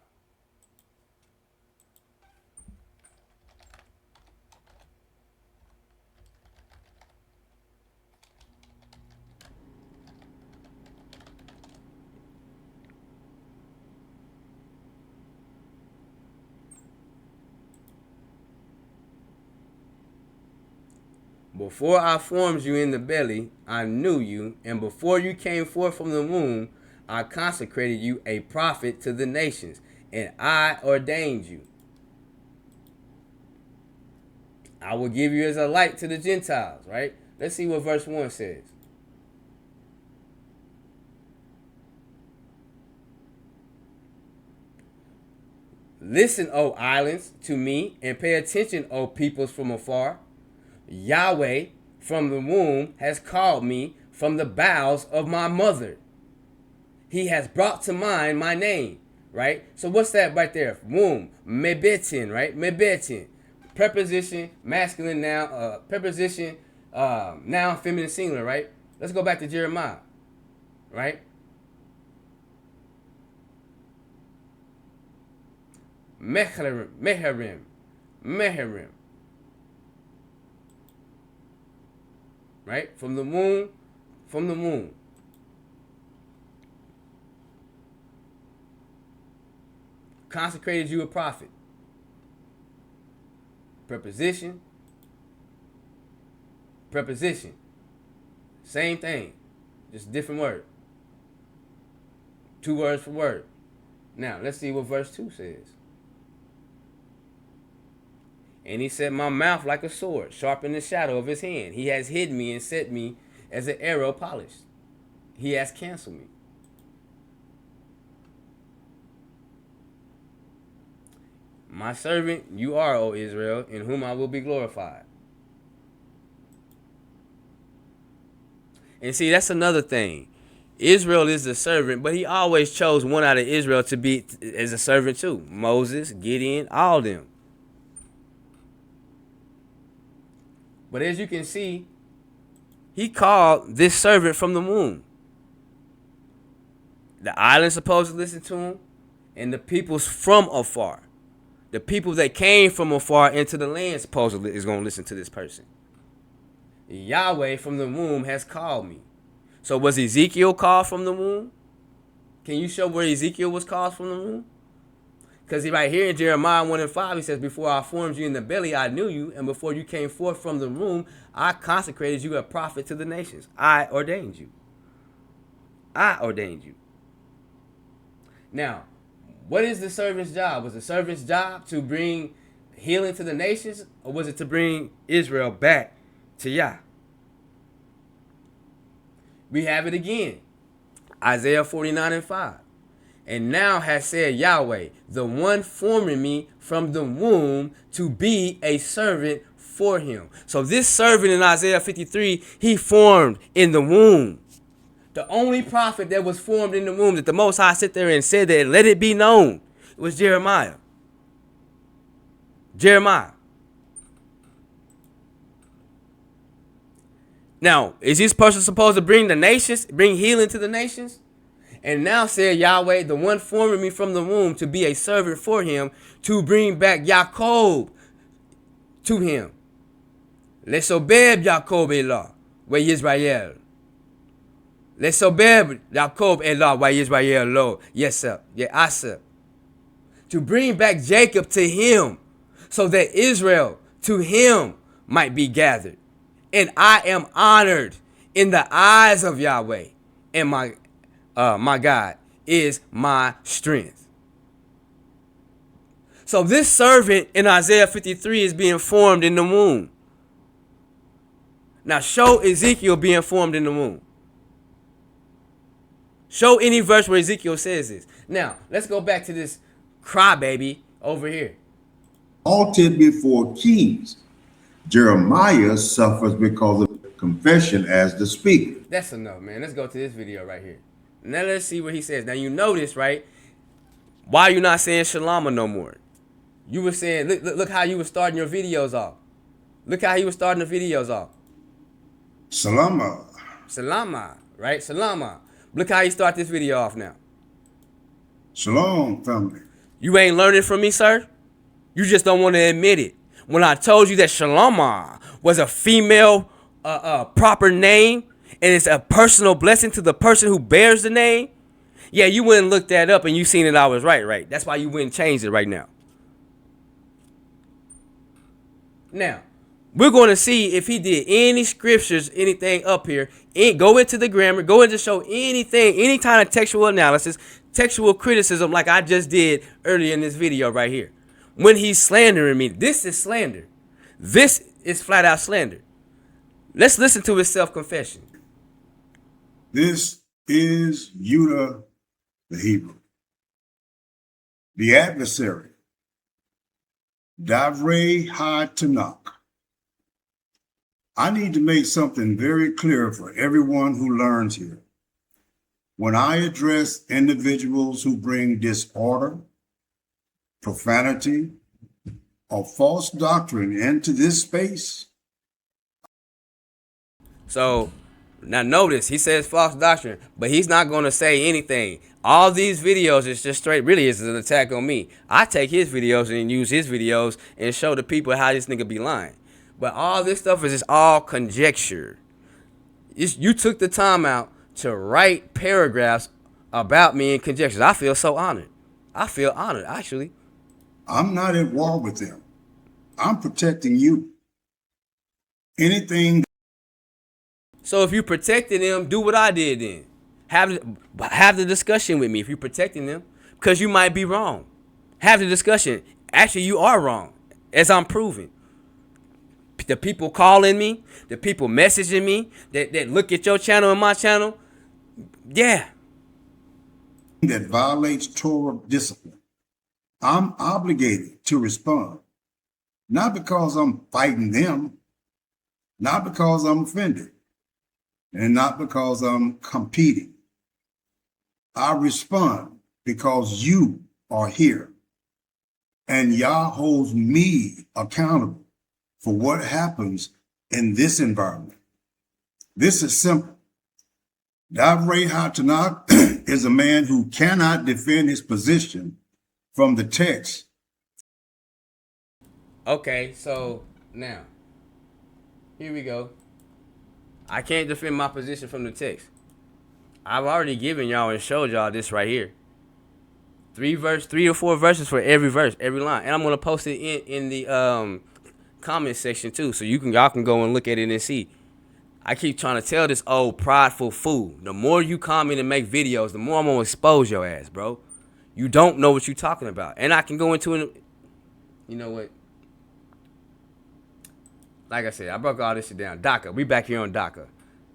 Before I formed you in the belly, I knew you, and before you came forth from the womb, I consecrated you a prophet to the nations, and I ordained you. I will give you as a light to the Gentiles, right? Let's see what verse 1 says. Listen, O islands, to me, and pay attention, O peoples from afar. Yahweh from the womb has called me from the bowels of my mother. He has brought to mind my name, right? So what's that right there? Womb, mebetin, right? Mebetin. Preposition, masculine noun, preposition, noun, feminine, singular, right? Let's go back to Jeremiah, right? Meharim. Right? From the womb. Consecrated you a prophet. Preposition. Same thing. Just different word. 2 words for word. Now, let's see what verse 2 says. And he set my mouth like a sword, sharp in the shadow of his hand. He has hid me and set me as an arrow polished. He has canceled me. My servant you are, O Israel, in whom I will be glorified. And see, that's another thing. Israel is the servant, but he always chose one out of Israel to be as a servant too. Moses, Gideon, all of them. But as you can see, he called this servant from the womb. The islands supposed to listen to him, and the peoples from afar. The people that came from afar into the land supposedly is going to listen to this person. Yahweh from the womb has called me. So was Ezekiel called from the womb? Can you show where Ezekiel was called from the womb? Because right here in Jeremiah 1 and 5, he says, before I formed you in the belly, I knew you. And before you came forth from the womb, I consecrated you a prophet to the nations. I ordained you. Now, what is the servant's job? Was the servant's job to bring healing to the nations? Or was it to bring Israel back to Yah? We have it again. Isaiah 49 and 5. And now has said Yahweh, the one forming me from the womb to be a servant for him. So this servant in Isaiah 53, he formed in the womb. The only prophet that was formed in the womb that the Most High sit there and said that, let it be known, was Jeremiah. Now, is this person supposed to bring the nations, bring healing to the nations? And now said Yahweh, the one forming me from the womb, to be a servant for him, to bring back Jacob to him. Lesobeb Jacob Elah, wa Yisrael. Lesobeb Jacob Elah, wa Yisrael lo. Yes, sir. Yes, sir. To bring back Jacob to him, so that Israel to him might be gathered. And I am honored in the eyes of Yahweh, and my God is my strength. So this servant in Isaiah 53 is being formed in the womb. Now show Ezekiel being formed in the womb. Show any verse where Ezekiel says this. Now, let's go back to this crybaby over here. Altered before kings. Jeremiah suffers because of confession as the speaker. That's enough, man. Let's go to this video right here. Now let's see what he says. Now you notice, right? Why are you not saying Shalama no more? You were saying, look how you were starting your videos off. Look how he was starting the videos off. Salama. Salama, right? Salama. Look how he start this video off now. Shalom, family. You ain't learning from me, sir? You just don't want to admit it. When I told you that Shalama was a female proper name, and it's a personal blessing to the person who bears the name, yeah, you wouldn't look that up and you seen that I was right. That's why you wouldn't change it right now. Now, we're going to see if he did any scriptures, anything up here. Go into the grammar, go into show anything, any kind of textual analysis, textual criticism like I just did earlier in this video right here. When he's slandering me, this is slander. This is flat out slander. Let's listen to his self-confession. This is Judah the Hebrew, the adversary, Davrei Ha-Tanakh. I need to make something very clear for everyone who learns here. When I address individuals who bring disorder, profanity, or false doctrine into this space. So now notice he says false doctrine, but he's not going to say anything. All these videos is just straight, really is an attack on me. I take his videos and use his videos and show the people how this nigga be lying. But all this stuff is just all conjecture. You took the time out to write paragraphs about me in conjectures. I feel so honored. I feel honored, actually. I'm not at war with them. I'm protecting you. Anything. So if you protected them, do what I did then. Have the discussion with me if you're protecting them, because you might be wrong. Have the discussion. Actually, you are wrong, as I'm proving. The people calling me, the people messaging me, that look at your channel and my channel, yeah. That violates Torah discipline. I'm obligated to respond. Not because I'm fighting them, not because I'm offended, and not because I'm competing. I respond because you are here, and Yah holds me accountable for what happens in this environment. This is simple. Davrei Ha-Tanakh is a man who cannot defend his position from the text. Okay, so now, here we go. I can't defend my position from the text. I've already given y'all and showed y'all this right here. 3 or 4 verses for every verse, every line. And I'm going to post it in the comment section too, so y'all can go and look at it and see. I keep trying to tell this old prideful fool, the more you comment and make videos, the more I'm going to expose your ass, bro. You don't know what you're talking about. And I can go into it. You know what? Like I said, I broke all this shit down. DACA. We back here on DACA.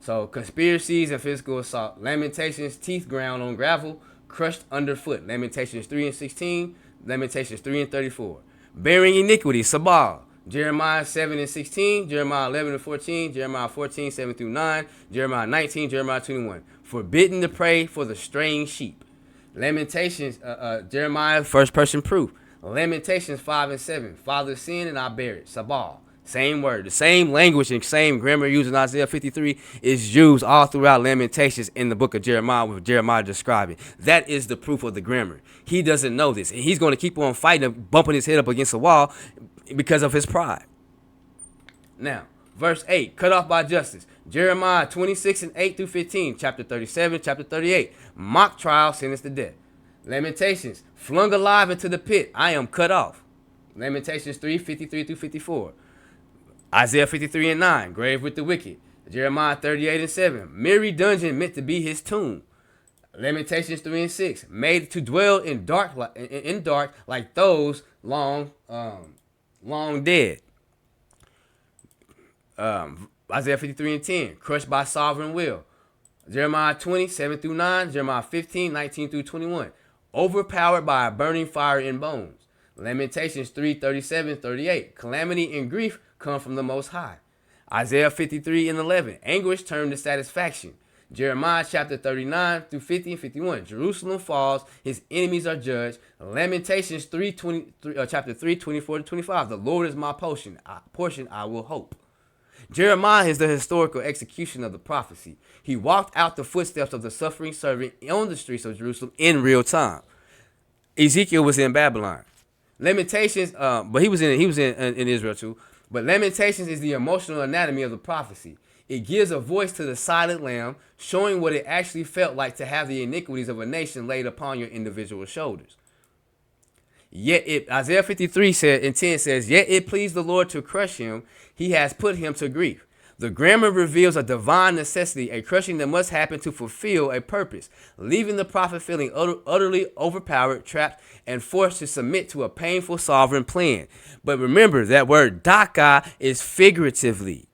So, conspiracies and physical assault. Lamentations, teeth ground on gravel, crushed underfoot. Lamentations 3 and 16. Lamentations 3 and 34. Bearing iniquity, Sabal. Jeremiah 7 and 16. Jeremiah 11 and 14. Jeremiah 14, 7 through 9. Jeremiah 19. Jeremiah 21. Forbidden to pray for the straying sheep. Lamentations, Jeremiah, first person proof. Lamentations 5 and 7. Father sin and I bear it. Sabal. Same word, the same language and same grammar used in Isaiah 53 is used all throughout Lamentations in the book of Jeremiah, with Jeremiah describing. That is the proof of the grammar. He doesn't know this, and he's going to keep on fighting and bumping his head up against the wall because of his pride. Now, verse 8, cut off by justice. Jeremiah 26:8-15, chapter 37, chapter 38, mock trial, sentenced to death. Lamentations, flung alive into the pit, I am cut off. Lamentations 3:53-54. Isaiah 53:9, grave with the wicked. Jeremiah 38:7, merry dungeon meant to be his tomb. Lamentations 3:6, made to dwell in dark like those long dead. Isaiah 53:10, crushed by sovereign will. Jeremiah 20:7-9, Jeremiah 15:19-21, overpowered by a burning fire in bones. Lamentations 3:37-38, calamity and grief come from the Most High. Isaiah 53:11, anguish turned to satisfaction. Jeremiah chapter 39-50 and 51, Jerusalem falls, his enemies are judged. Lamentations chapter 3:24-25, the Lord is my portion, I will hope. Jeremiah is the historical execution of the prophecy. He walked out the footsteps of the suffering servant on the streets of Jerusalem in real time. Ezekiel was in Babylon. Lamentations, but he was in Israel too. But Lamentations is the emotional anatomy of the prophecy. It gives a voice to the silent lamb, showing what it actually felt like to have the iniquities of a nation laid upon your individual shoulders. Yet Isaiah 53:10 says, yet it pleased the Lord to crush him. He has put him to grief. The grammar reveals a divine necessity, a crushing that must happen to fulfill a purpose, leaving the prophet feeling utterly overpowered, trapped, and forced to submit to a painful sovereign plan. But remember, that word daka is figuratively.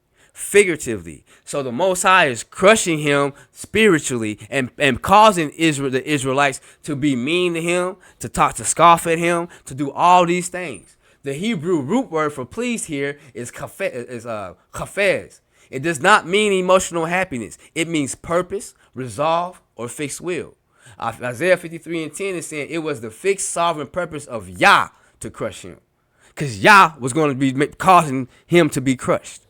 So the Most High is crushing him spiritually and causing the Israelites to be mean to him, to scoff at him, to do all these things. The Hebrew root word for pleased here is chafez. It does not mean emotional happiness. It means purpose, resolve, or fixed will. Isaiah 53:10 is saying it was the fixed sovereign purpose of Yah to crush him, because Yah was going to be causing him to be crushed.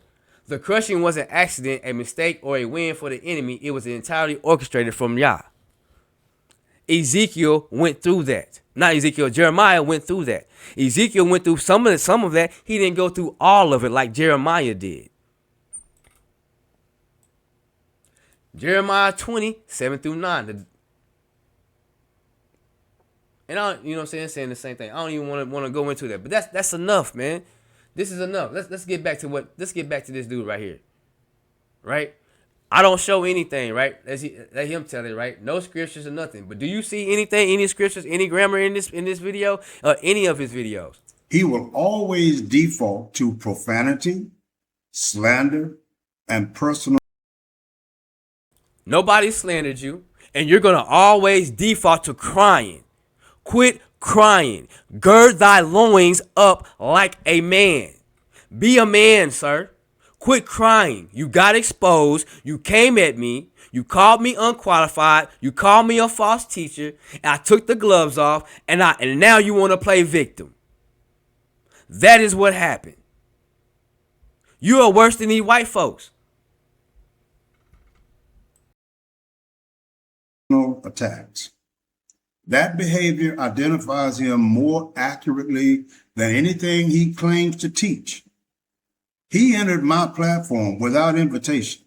The crushing was an accident, a mistake, or a win for the enemy. It was entirely orchestrated from Yah. Ezekiel went through that. Not Ezekiel, Jeremiah went through that. Ezekiel went through some of that. He didn't go through all of it like Jeremiah did. Jeremiah 20:7-9. And I, you know what I'm saying the same thing. I don't even want to go into that, but that's enough, man. This is enough. Let's get back to this dude right here. Right? I don't show anything, right? Let him tell it, right? No scriptures or nothing. But do you see anything, any scriptures, any grammar in this video, any of his videos? He will always default to profanity, slander, and personal. Nobody slandered you, and you're gonna always default to crying. Quit crying. Gird thy loins up like a man. Be a man, sir. Quit crying. You got exposed. You came at me. You called me unqualified. You called me a false teacher. And I took the gloves off. And now you want to play victim. That is what happened. You are worse than these white folks. Attacks. That behavior identifies him more accurately than anything he claims to teach. He entered my platform without invitation.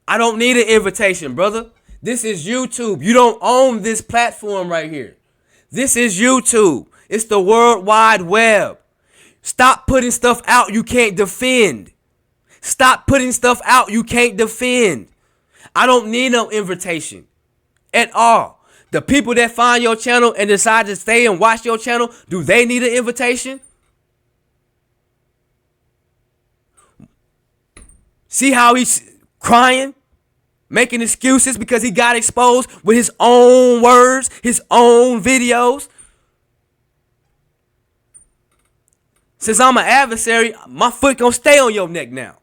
I don't need an invitation, brother. This is YouTube. You don't own this platform right here. This is YouTube. It's the World Wide Web. Stop putting stuff out you can't defend. Stop putting stuff out you can't defend. I don't need no invitation at all. The people that find your channel and decide to stay and watch your channel, do they need an invitation? See how he's crying, making excuses because he got exposed with his own words, his own videos. Since I'm an adversary, my foot gonna stay on your neck now.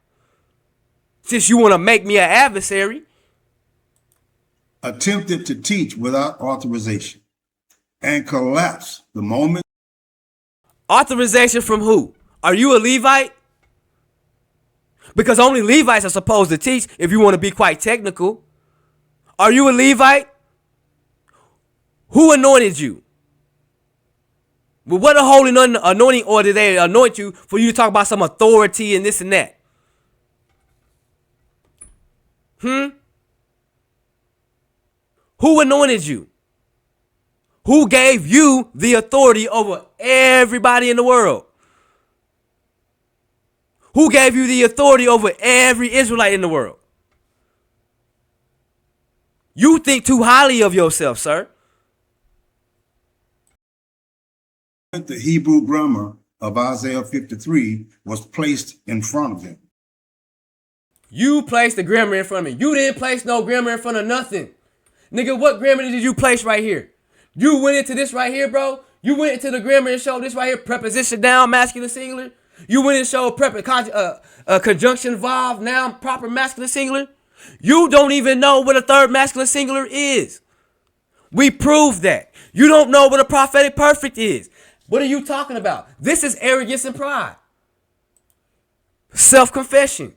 Since you want to make me an adversary. Attempted to teach without authorization and collapsed the moment. Authorization from who? Are you a Levite? Because only Levites are supposed to teach if you want to be quite technical. Are you a Levite? Who anointed you? With what a holy anointing oil did they anoint you for you to talk about some authority and this and that? Who anointed you? Who gave you the authority over everybody in the world? Who gave you the authority over every Israelite in the world? You think too highly of yourself, sir. The Hebrew grammar of Isaiah 53 was placed in front of him. You placed the grammar in front of me. You didn't place no grammar in front of nothing. Nigga, what grammar did you place right here? You went into this right here, bro. You went into the grammar and showed this right here, preposition noun, masculine singular. You went and showed conjunction verb, noun, proper masculine singular. You don't even know what a third masculine singular is. We proved that. You don't know what a prophetic perfect is. What are you talking about? This is arrogance and pride. Self-confession.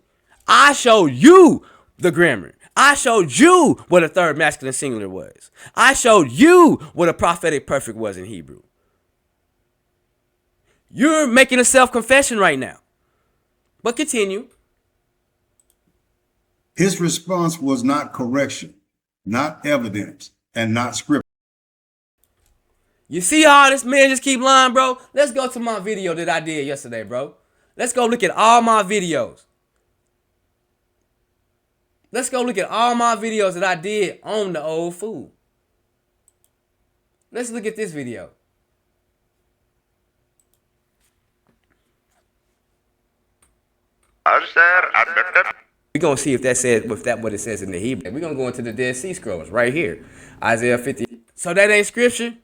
I showed you the grammar. I showed you what a third masculine singular was. I showed you what a prophetic perfect was in Hebrew. You're making a self-confession right now. But continue. His response was not correction, not evidence, and not scripture. You see how this man just keep lying, bro? Let's go to my video that I did yesterday, bro. Let's go look at all my videos. Let's go look at all my videos that I did on the old fool. Let's look at this video. We're going to see if that says what it says in the Hebrew. We're going to go into the Dead Sea Scrolls right here. Isaiah 50. So that ain't scripture?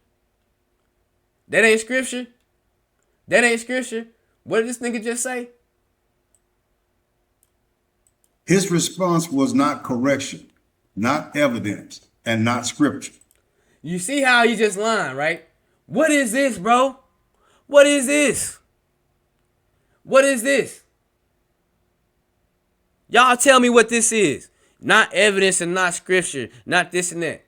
That ain't scripture? That ain't scripture? What did this nigga just say? His response was not correction, not evidence, and not scripture. You see how he just lying, right? What is this, bro? What is this? What is this? Y'all tell me what this is. Not evidence and not scripture, not this and that.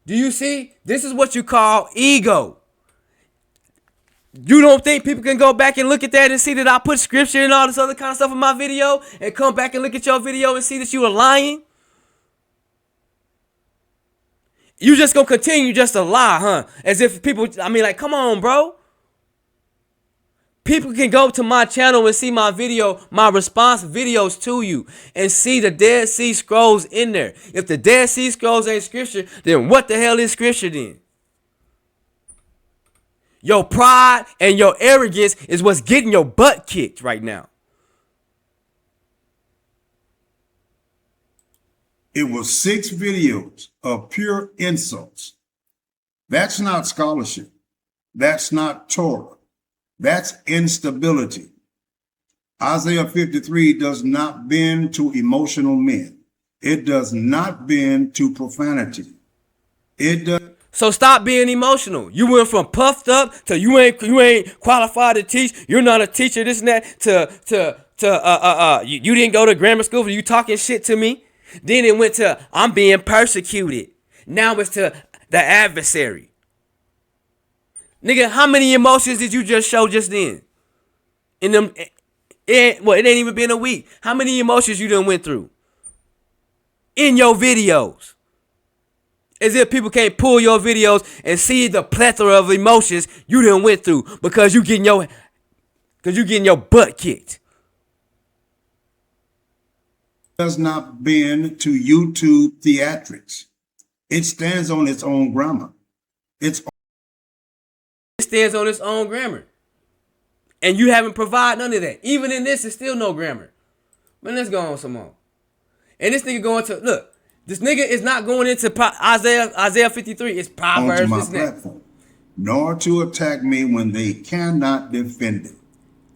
Do you see? This is what you call ego. You don't think people can go back and look at that and see that I put scripture and all this other kind of stuff in my video and come back and look at your video and see that you are lying? You just gonna continue just to lie, huh? As if people, I mean, like, come on, bro. People can go to my channel and see my video, my response videos to you, and see the Dead Sea Scrolls in there. If the Dead Sea Scrolls ain't scripture, then what the hell is scripture then? Your pride and your arrogance is what's getting your butt kicked right now. It was 6 videos of pure insults. That's not scholarship. That's not Torah. That's instability. Isaiah 53 does not bend to emotional men. It does not bend to profanity. It does. So stop being emotional. You went from puffed up to you ain't qualified to teach. You're not a teacher. This and that. You didn't go to grammar school. For you talking shit to me. Then it went to I'm being persecuted. Now it's to the adversary. Nigga, how many emotions did you just show just then? In them, it ain't even been a week. How many emotions you done went through? In your videos. As if people can't pull your videos and see the plethora of emotions you done went through because you getting your butt kicked. Does not bend to YouTube theatrics. It stands on its own grammar. It stands on its own grammar. And you haven't provided none of that. Even in this, it's still no grammar. Man, let's go on some more. And this nigga going to, look, this nigga is not going into Isaiah 53. It's Proverbs. Onto my platform, nor to attack me when they cannot defend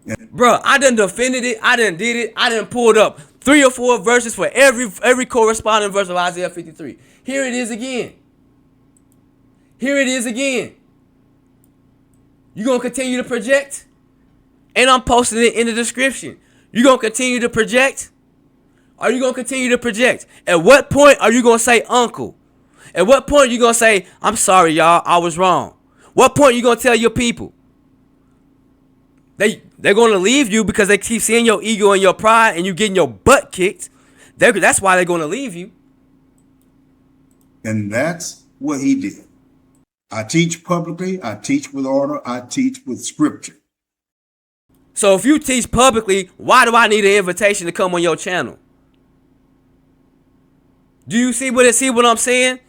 it. Bro, I done defended it. I done did it. I done pulled up 3 or 4 verses for every corresponding verse of Isaiah 53. Here it is again. Here it is again. You gonna continue to project? And I'm posting it in the description. You gonna continue to project? are you going to continue to project? At what point are you going to say uncle? At what point are you going to say, I'm sorry, y'all, I was wrong? What point are you going to tell your people? They're going to leave you because they keep seeing your ego and your pride and you getting your butt kicked. That's why they're going to leave you. And that's what he did. I teach publicly, I teach with order, I teach with scripture. So if you teach publicly, why do I need an invitation to come on your channel? Do you see what I'm saying?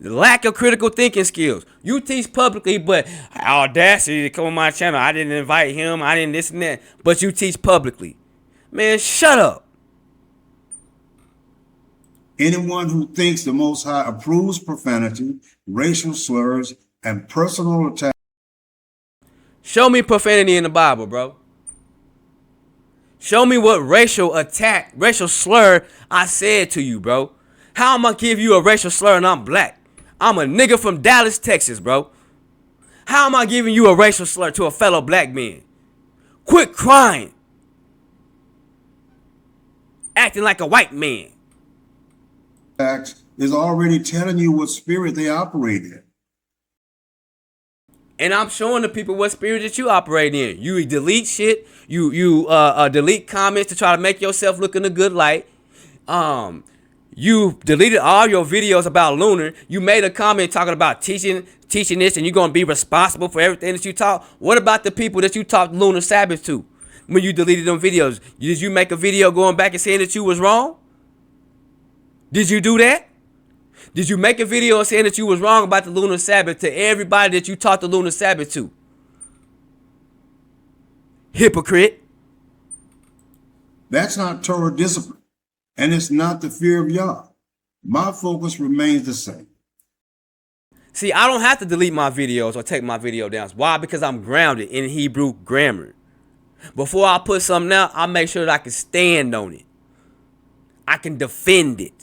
The lack of critical thinking skills. You teach publicly, but audacity to come on my channel. I didn't invite him. I didn't this and that. But you teach publicly. Man, shut up. Anyone who thinks the Most High approves profanity, racial slurs, and personal attacks. Show me profanity in the Bible, bro. Show me what racial slur I said to you, bro. How am I give you a racial slur and I'm black? I'm a nigga from Dallas, Texas, bro. How am I giving you a racial slur to a fellow black man? Quit crying. Acting like a white man. Is already telling you what spirit they operate in. And I'm showing the people what spirit that you operate in. You delete shit. You delete comments to try to make yourself look in a good light. You deleted all your videos about Lunar. You made a comment talking about teaching this, and you're gonna be responsible for everything that you taught. What about the people that you taught Lunar Sabbath to when you deleted them videos? Did you make a video going back and saying that you was wrong? Did you do that? Did you make a video saying that you was wrong about the Lunar Sabbath to everybody that you taught the Lunar Sabbath to? Hypocrite. That's not Torah discipline. And it's not the fear of Yah. My focus remains the same. See, I don't have to delete my videos or take my video down. Why? Because I'm grounded in Hebrew grammar. Before I put something out, I make sure that I can stand on it. I can defend it.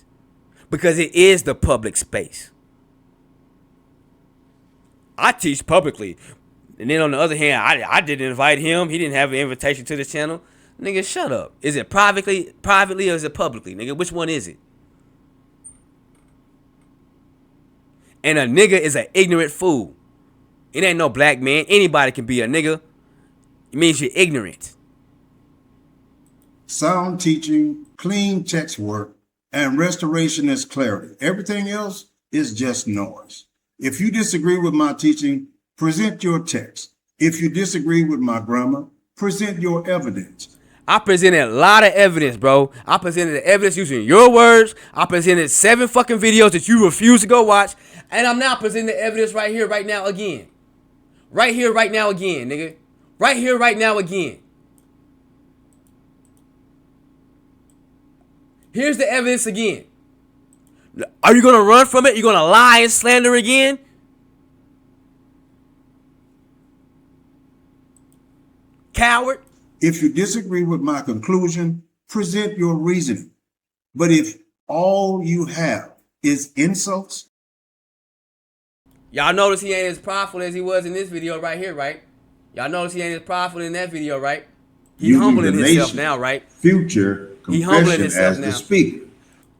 Because it is the public space. I teach publicly. And then on the other hand, I didn't invite him. He didn't have an invitation to the channel. Nigga, shut up. Is it privately or is it publicly? Nigga, which one is it? And a nigga is an ignorant fool. It ain't no black man. Anybody can be a nigga. It means you're ignorant. Sound teaching, clean text work, and restoration is clarity. Everything else is just noise. If you disagree with my teaching, present your text. If you disagree with my grammar, present your evidence. I presented a lot of evidence, bro. I presented the evidence using your words. I presented 7 fucking videos that you refuse to go watch. And I'm now presenting the evidence right here, right now, again. Right here, right now, again, nigga. Right here, right now, again. Here's the evidence again. Are you going to run from it? You're going to lie and slander again? Coward. If you disagree with my conclusion, present your reasoning. But if all you have is insults. Y'all notice he ain't as prideful as he was in this video right here, right? Y'all notice he ain't as prideful in that video, right? He humbling himself now, right? Future He humbling confession himself as now. the speaker.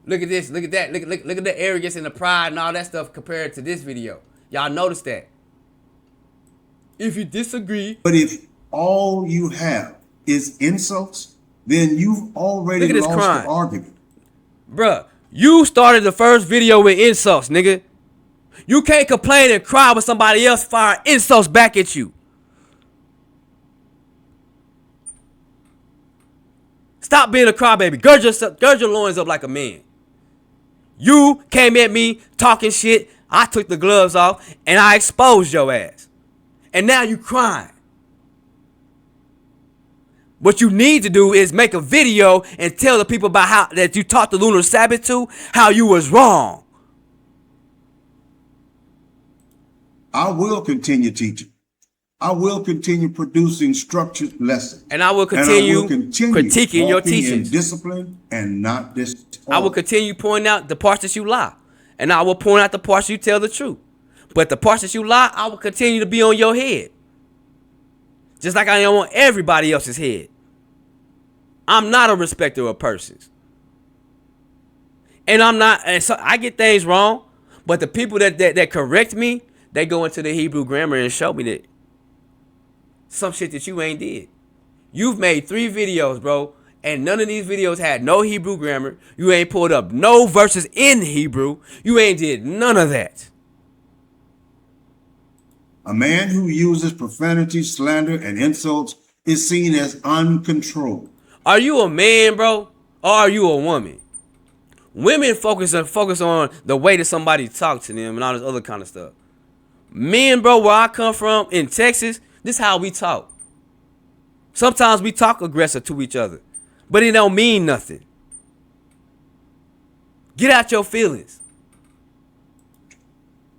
Look at this. Look at that. Look at the arrogance and the pride and all that stuff compared to this video. Y'all notice that. If you disagree. But if all you have is insults, then you've already lost the argument. Bruh, you started the first video with insults, nigga. You can't complain and cry when somebody else fire insults back at you. Stop being a crybaby. Gird your loins up like a man. You came at me talking shit. I took the gloves off and I exposed your ass. And now you crying. What you need to do is make a video and tell the people about how that you taught the Lunar Sabbath to, how you was wrong. I will continue teaching. I will continue producing structured lessons. And I will continue critiquing your teachings. Discipline and not disorder. I will continue pointing out the parts that you lie. And I will point out the parts you tell the truth. But the parts that you lie, I will continue to be on your head. Just like I am on everybody else's head. I'm not a respecter of persons. And I'm not, and so I get things wrong, but the people that correct me, they go into the Hebrew grammar and show me that some shit that you ain't did. You've made 3 videos, bro, and none of these videos had no Hebrew grammar. You ain't pulled up no verses in Hebrew. You ain't did none of that. A man who uses profanity, slander, and insults is seen as uncontrolled. Are you a man, bro, or are you a woman? Women focus on the way that somebody talk to them and all this other kind of stuff. Men, bro, where I come from in Texas, this is how we talk. Sometimes we talk aggressive to each other, but it don't mean nothing. Get out your feelings.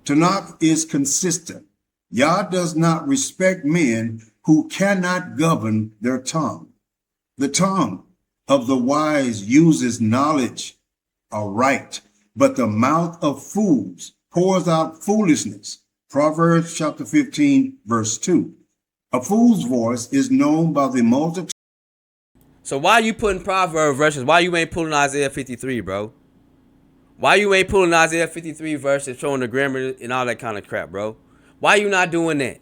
Tanakh is consistent. Yah does not respect men who cannot govern their tongue. The tongue of the wise uses knowledge aright, but the mouth of fools pours out foolishness. Proverbs chapter 15, verse 2. A fool's voice is known by the multitude. So why you putting Proverbs verses? Why you ain't pulling Isaiah 53, bro? Why you ain't pulling Isaiah 53 verses, showing the grammar and all that kind of crap, bro? Why you not doing that?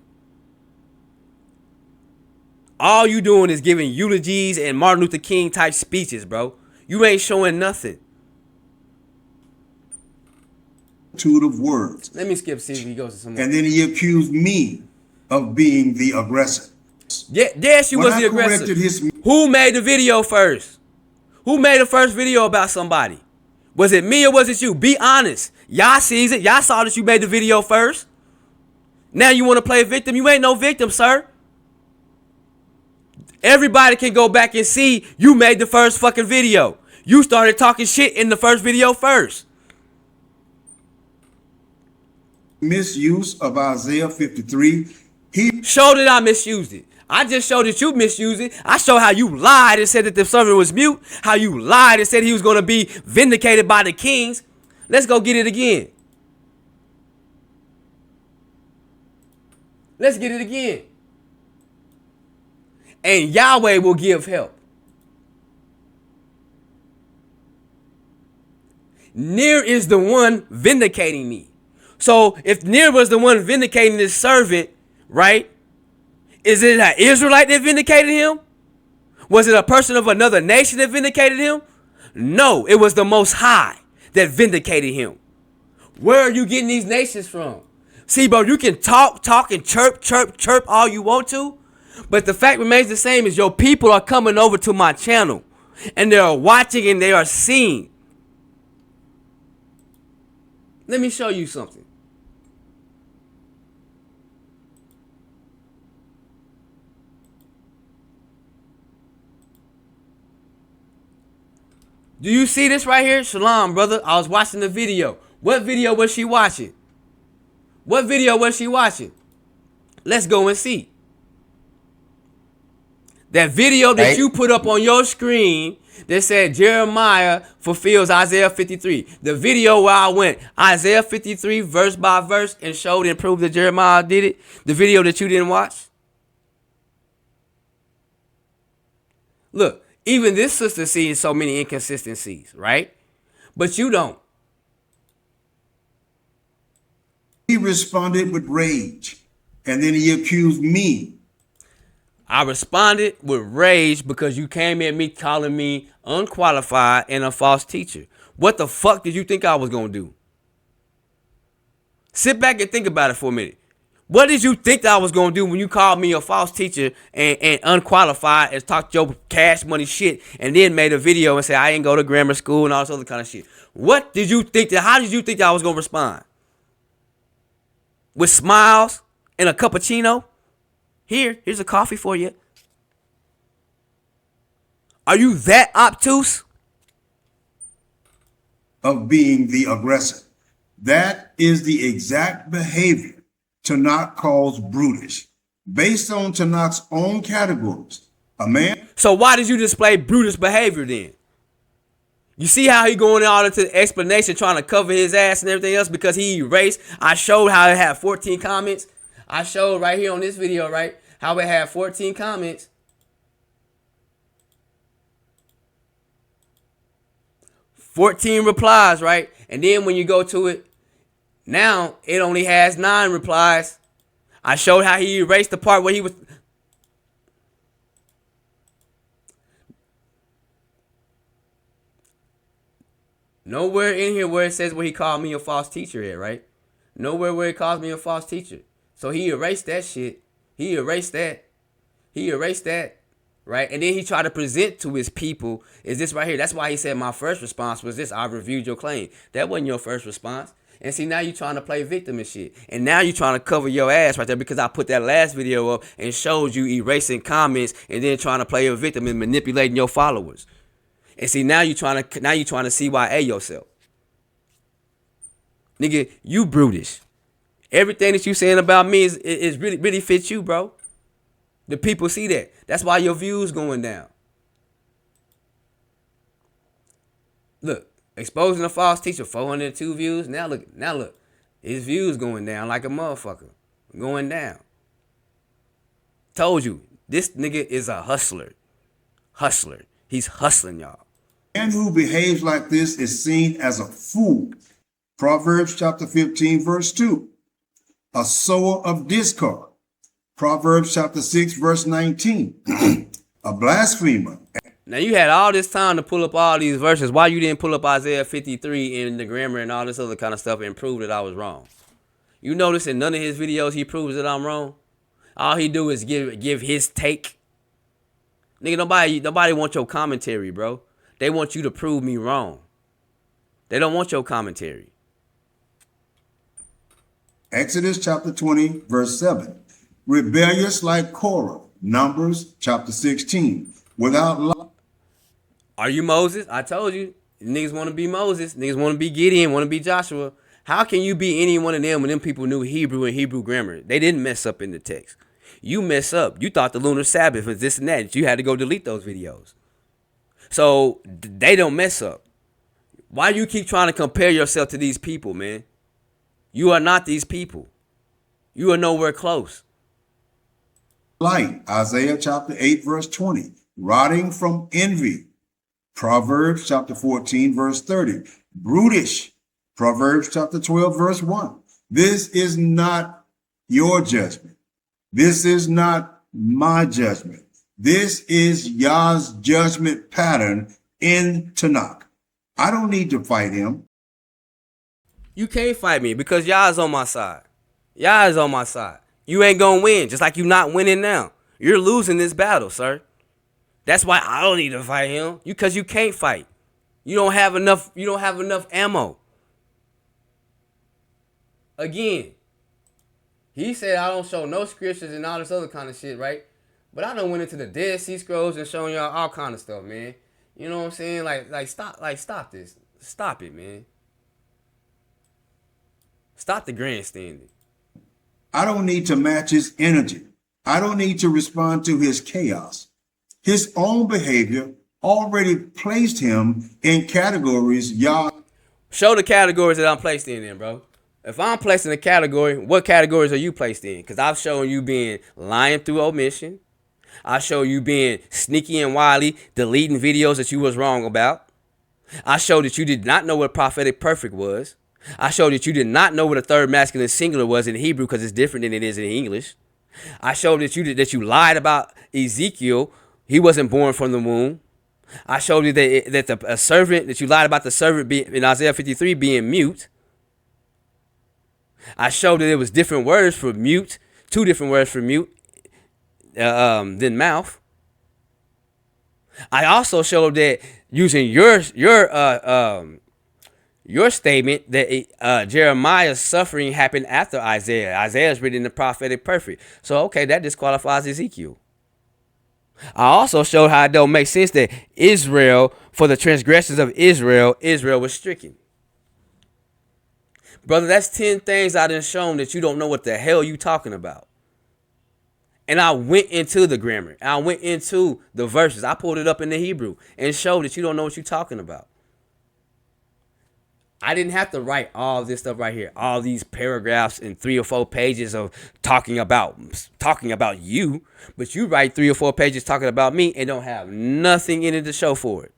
All you doing is giving eulogies and Martin Luther King type speeches, bro. You ain't showing nothing. Of words. Let me skip, see if he goes to some more. And then he accused me of being the aggressor. Yeah, yes, you was the aggressor. Who made the video first? Who made the first video about somebody? Was it me or was it you? Be honest. Y'all sees it. Y'all saw that you made the video first. Now you want to play a victim? You ain't no victim, sir. Everybody can go back and see you made the first fucking video. You started talking shit in the first video first. Misuse of Isaiah 53. He showed that I misused it. I just showed that you misused it. I showed how you lied and said that the servant was mute. How you lied and said he was going to be vindicated by the kings. Let's go get it again. Let's get it again. And Yahweh will give help. Ner is the one vindicating me. So if Ner was the one vindicating his servant, right? Is it an Israelite that vindicated him? Was it a person of another nation that vindicated him? No, it was the Most High that vindicated him. Where are you getting these nations from? See, bro, you can talk and chirp all you want to, but the fact remains the same is your people are coming over to my channel and they are watching and they are seeing. Let me show you something. Do you see this right here? Shalom, brother. I was watching the video. What video was she watching? What video was she watching? Let's go and see. That video that you put up on your screen that said Jeremiah fulfills Isaiah 53. The video where I went Isaiah 53 verse by verse and showed and proved that Jeremiah did it. The video that you didn't watch. Look. Even this sister sees so many inconsistencies, right? But you don't. He responded with rage, and then he accused me. I responded with rage because you came at me calling me unqualified and a false teacher. What the fuck did you think I was going to do? Sit back and think about it for a minute. What did you think that I was going to do when you called me a false teacher and unqualified and talked your cash money shit and then made a video and said I didn't go to grammar school and all this other kind of shit? What did you think how did you think that I was going to respond? With smiles and a cappuccino? Here's a coffee for you. Are you that obtuse? Of being the aggressor. That is the exact behavior Tanakh calls brutish, based on Tanakh's own categories. A man. So why did you display brutish behavior then? You see how he going all into the explanation trying to cover his ass and everything else because he erased. I showed how it had 14 comments. I showed right here on this video, right, how it had 14 comments. 14 replies, right? And then when you go to it, now it only has 9 replies. I showed how he erased the part where he was. Nowhere in here where it says where he called me a false teacher at, right? Nowhere where he calls me a false teacher. So he erased that shit. He erased that. Right? And then he tried to present to his people is this right here. That's why he said my first response was this. I reviewed your claim. That wasn't your first response. And see, now you're trying to play victim and shit. And now you're trying to cover your ass right there because I put that last video up and showed you erasing comments and then trying to play a victim and manipulating your followers. And see, now you're trying to CYA yourself. Nigga, you brutish. Everything that you saying about me is really fits you, bro. The people see that. That's why your views going down. Look, exposing a false teacher, 402 views. Now look, his views going down like a motherfucker. Going down. Told you, this nigga is a hustler. He's hustling y'all. Man who behaves like this is seen as a fool. Proverbs chapter 15, verse 2. A sower of discord. Proverbs chapter 6, verse 19. A blasphemer. Now you had all this time to pull up all these verses. Why you didn't pull up Isaiah 53 and the grammar and all this other kind of stuff and prove that I was wrong? You notice in none of his videos he proves that I'm wrong. All he do is give his take. Nigga, nobody want your commentary, bro. They want you to prove me wrong. They don't want your commentary. Exodus chapter 20, verse 7. Rebellious like Korah. Numbers chapter 16. Without law. Are you Moses? I told you. Niggas want to be Moses. Niggas want to be Gideon, want to be Joshua. How can you be any one of them when them people knew Hebrew and Hebrew grammar? They didn't mess up in the text. You mess up. You thought the lunar Sabbath was this and that. You had to go delete those videos. So they don't mess up. Why do you keep trying to compare yourself to these people, man? You are not these people. You are nowhere close. Light. Isaiah chapter 8, verse 20. Rotting from envy. Proverbs chapter 14, verse 30. Brutish. Proverbs chapter 12, verse 1. This is not your judgment. This is not my judgment. This is Yah's judgment pattern in Tanakh. I don't need to fight him. You can't fight me because Yah is on my side. Yah is on my side. You ain't gonna win, just like you not winning now. You're losing this battle, sir. That's why I don't need to fight him. Because you can't fight. You don't have enough ammo. Again, he said I don't show no scriptures and all this other kind of shit, right? But I done went into the Dead Sea Scrolls and showing y'all all kind of stuff, man. You know what I'm saying? Stop this. Stop it, man. Stop the grandstanding. I don't need to match his energy. I don't need to respond to his chaos. His own behavior already placed him in categories Yah. Show the categories that I'm placed in then, bro. If I'm placed in a category, what categories are you placed in? Because I've shown you being lying through omission. I show you being sneaky and wily, deleting videos that you was wrong about. I showed that you did not know what prophetic perfect was. I showed that you did not know what a third masculine singular was in Hebrew because it's different than it is in English. I showed that you lied about Ezekiel. He wasn't born from the womb. I showed you that you lied about the servant in Isaiah 53 being mute. I showed that it was different words for mute, 2 different words for mute than mouth. I also showed that using your statement that Jeremiah's suffering happened after Isaiah. Isaiah is written in the prophetic perfect. So, okay, that disqualifies Ezekiel. I also showed how it don't make sense that Israel, for the transgressions of Israel was stricken. Brother, that's 10 things I done shown that you don't know what the hell you talking about. And I went into the grammar. I went into the verses. I pulled it up in the Hebrew and showed that you don't know what you're talking about. I didn't have to write all this stuff right here. All these paragraphs and 3 or 4 pages of talking about you. But you write 3 or 4 pages talking about me and don't have nothing in it to show for it.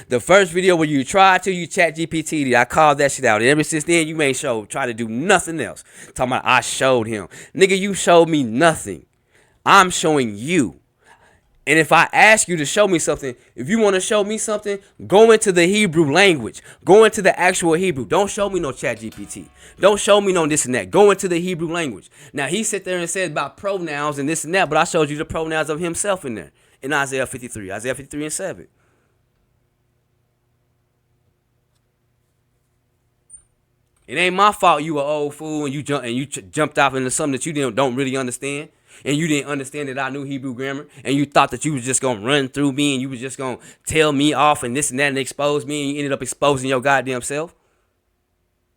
The first video where you tried to, you chat GPT'd, I called that shit out. And ever since then, you ain't try to do nothing else. Talking about I showed him. Nigga, you showed me nothing. I'm showing you. And if I ask you to show me something, if you want to show me something, go into the Hebrew language. Go into the actual Hebrew. Don't show me no chat GPT. Don't show me no this and that. Go into the Hebrew language. Now, he sit there and said about pronouns and this and that, but I showed you the pronouns of himself in there. In Isaiah 53. Isaiah 53 and 7. It ain't my fault you an old fool and you jumped off into something that you don't really understand. And you didn't understand that I knew Hebrew grammar, and you thought that you was just gonna run through me and you was just gonna tell me off and this and that and expose me, and you ended up exposing your goddamn self.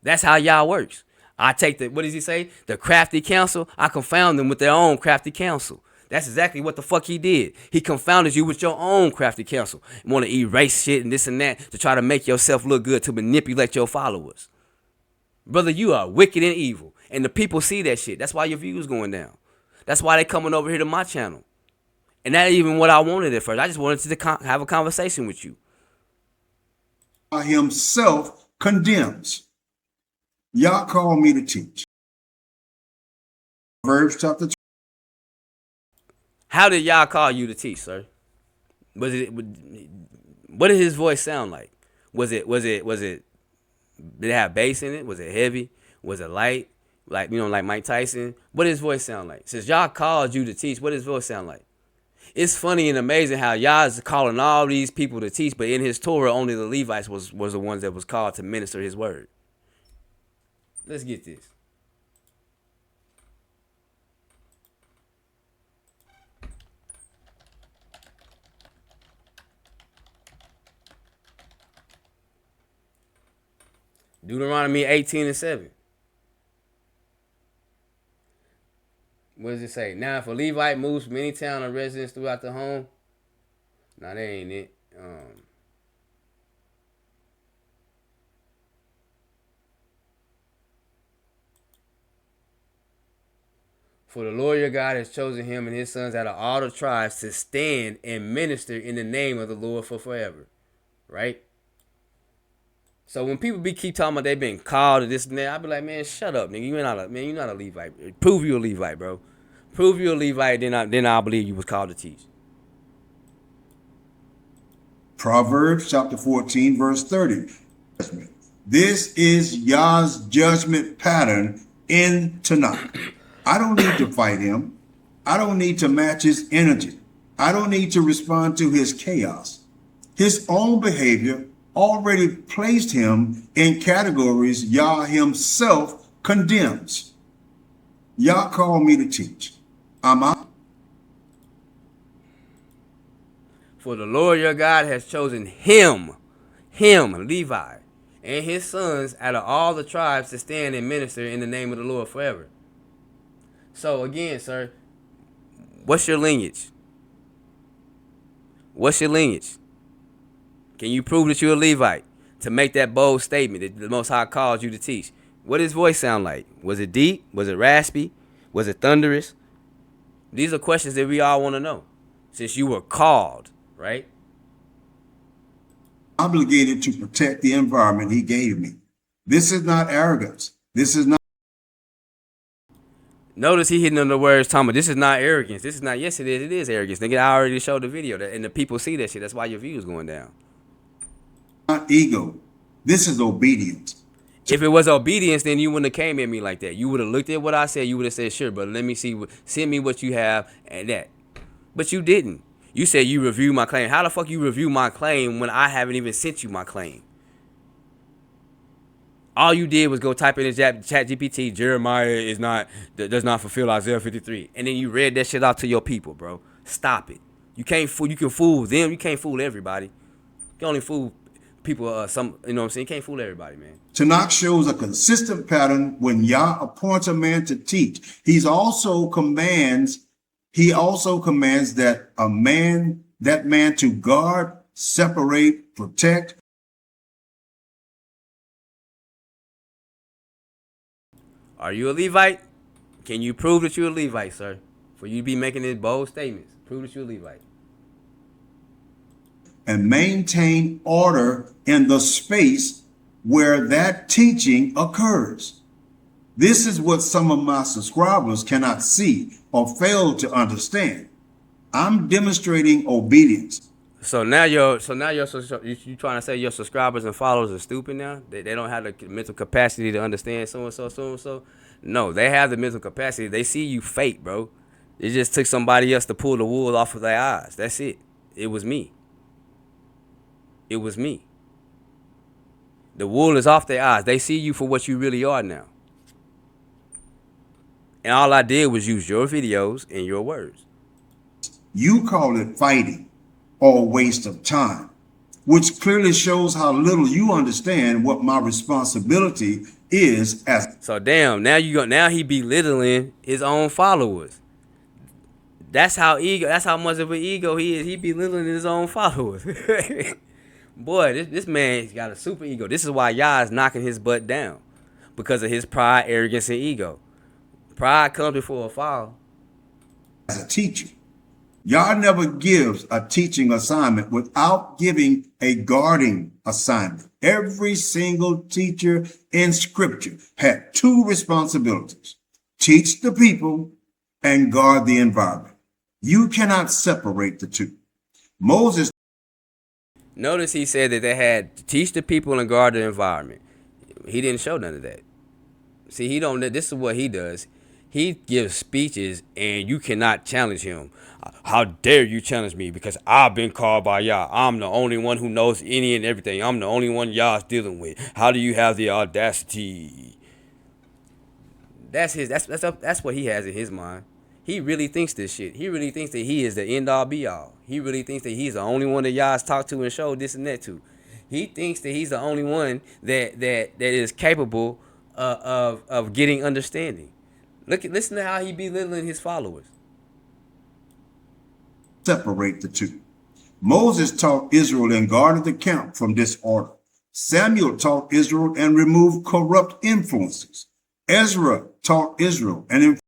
That's how y'all works. I take what does he say? The crafty counsel. I confound them with their own crafty counsel. That's exactly what the fuck he did. He confounded you with your own crafty counsel. You want to erase shit and this and that to try to make yourself look good, to manipulate your followers. Brother, you are wicked and evil, and the people see that shit. That's why your views going down. That's why they coming over here to my channel. And that ain't even what I wanted at first. I just wanted to have a conversation with you. Himself condemns. Yah called me to teach. Proverbs chapter 2. How did Yah call you to teach, sir? What did his voice sound like? Did it have bass in it? Was it heavy? Was it light? Like Mike Tyson? What does his voice sound like? Since Yah called you to teach, what does his voice sound like? It's funny and amazing how Yah is calling all these people to teach, but in his Torah, only the Levites was the ones that was called to minister his word. Let's get this. Deuteronomy 18 and 7. What does it say? Now, if a Levite moves from any town or residence throughout the home, nah, that ain't it. For the Lord your God has chosen him and his sons out of all the tribes to stand and minister in the name of the Lord for forever. Right? So when people keep talking about they been called to this and that, I be like, man, shut up, nigga. You're not a Levite. Prove you a Levite, bro. Prove you a Levite, then I'll believe you was called to teach. Proverbs chapter 14, verse 30. This is Yah's judgment pattern in Tanakh. I don't need to fight him. I don't need to match his energy. I don't need to respond to his chaos. His own behavior already placed him in categories Yah himself condemns. Yah called me to teach. I'm out. For the Lord your God has chosen him, Levi, and his sons out of all the tribes to stand and minister in the name of the Lord forever. So again, sir, what's your lineage? What's your lineage? Can you prove that you're a Levite to make that bold statement that the Most High called you to teach? What did his voice sound like? Was it deep? Was it raspy? Was it thunderous? These are questions that we all want to know, since you were called, right? Obligated to protect the environment he gave me. This is not arrogance. This is not. Notice he hitting on the words, Thomas. This is not arrogance. This is not. Yes, it is. It is arrogance. Nigga, I already showed the video, and the people see that shit. That's why your views going down. Not ego. This is obedience. If it was obedience, then you wouldn't have came at me like that. You would have looked at what I said. You would have said, sure, but let me see. Send me what you have and that. But you didn't. You said you review my claim. How the fuck you review my claim when I haven't even sent you my claim? All you did was go type in the chat GPT, Jeremiah does not fulfill Isaiah 53. And then you read that shit out to your people, bro. Stop it. You can fool them. You can't fool everybody. You can only fool people, you know what I'm saying? You can't fool everybody, man. Tanakh shows a consistent pattern when Yah appoints a man to teach. He also commands that man to guard, separate, protect. Are you a Levite? Can you prove that you're a Levite, sir? For you to be making these bold statements. Prove that you're a Levite. and maintain order in the space where that teaching occurs. This is what some of my subscribers cannot see or fail to understand. I'm demonstrating obedience. So now you trying to say your subscribers and followers are stupid now? They don't have the mental capacity to understand so and so. No, they have the mental capacity. They see you fake, bro. It just took somebody else to pull the wool off of their eyes. That's it. It was me. It was me. The wool is off their eyes. They see you for what you really are now. And all I did was use your videos and your words. You call it fighting or waste of time, which clearly shows how little you understand what my responsibility is as. So damn, now he belittling his own followers. That's how much of an ego he is. He belittling his own followers. Boy, this man's got a super ego. This is why y'all is knocking his butt down. Because of his pride, arrogance, and ego. Pride comes before a fall. As a teacher, Yah never gives a teaching assignment without giving a guarding assignment. Every single teacher in scripture had two responsibilities: teach the people and guard the environment. You cannot separate the two. Moses. Notice he said that they had to teach the people and guard the environment. He didn't show none of that. See, he don't. This is what he does. He gives speeches and you cannot challenge him. How dare you challenge me? Because I've been called by Yah. I'm the only one who knows any and everything. I'm the only one Yah's dealing with. How do you have the audacity? That's what he has in his mind. He really thinks this shit. He really thinks that he is the end all be all. He really thinks that he's the only one that Yah's talked to and showed this and that to. He thinks that he's the only one that is capable of getting understanding. Listen to how he belittling his followers. Separate the two. Moses taught Israel and guarded the camp from disorder. Samuel taught Israel and removed corrupt influences. Ezra taught Israel and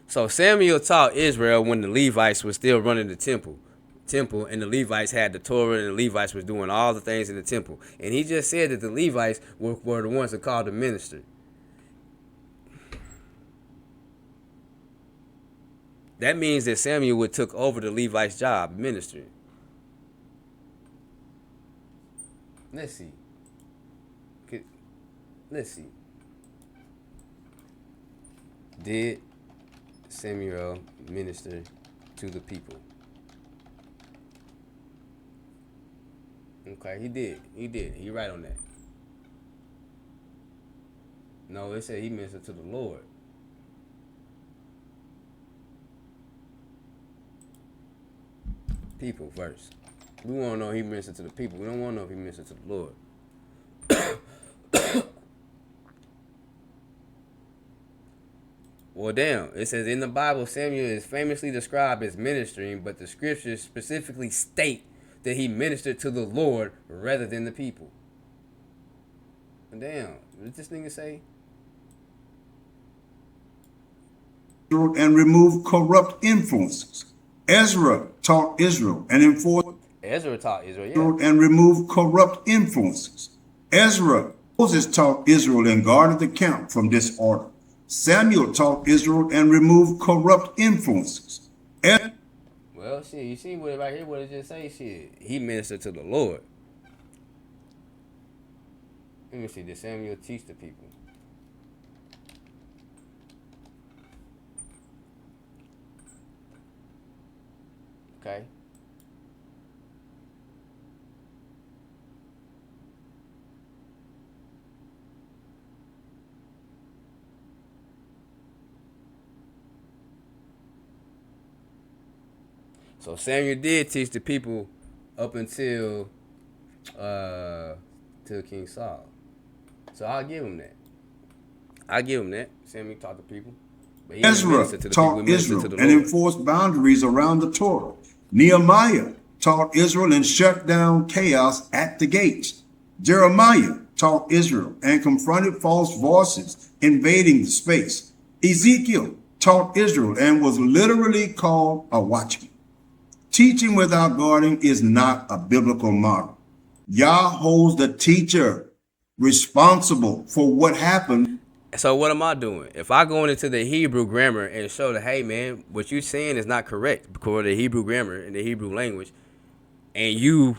So Samuel taught Israel when the Levites were still running the temple, and the Levites had the Torah, and the Levites was doing all the things in the temple. And he just said that the Levites were the ones that called the minister. That means that Samuel took over the Levites' job, ministering. Let's see. Did Samuel minister to the people? Okay, he did. He right on that. No, it said he ministered to the Lord. People first. We want to know if he ministered to the people. We don't want to know if he ministered to the Lord. Well, damn. It says in the Bible, Samuel is famously described as ministering, but the scriptures specifically state that he ministered to the Lord rather than the people. Damn. What did this nigga say? and remove corrupt influences. Ezra taught Israel and enforced and remove corrupt influences. Moses taught Israel and guarded the camp from disorder. Samuel taught Israel and removed corrupt influences. Well, shit, you see what right here, what it just say? Shit, he ministered to the Lord. Let me see, did Samuel teach the people? Okay. So Samuel did teach the people up until till King Saul. So I'll give him that. Samuel taught the people. But Ezra taught Israel and enforced boundaries around the Torah. Nehemiah taught Israel and shut down chaos at the gates. Jeremiah taught Israel and confronted false voices invading the space. Ezekiel taught Israel and was literally called a watchman. Teaching without guarding is not a biblical model. Yah holds the teacher responsible for what happened. So what am I doing? If I go into the Hebrew grammar and show that, hey man, what you're saying is not correct because of the Hebrew grammar and the Hebrew language, and you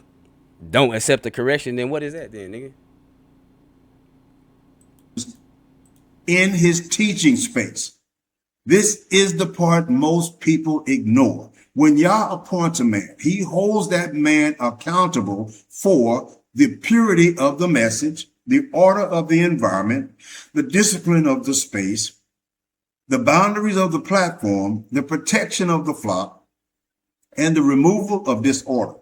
don't accept the correction, then what is that then, nigga? In his teaching space. This is the part most people ignore. When Yah appoints a man, he holds that man accountable for the purity of the message, the order of the environment, the discipline of the space, the boundaries of the platform, the protection of the flock, and the removal of disorder.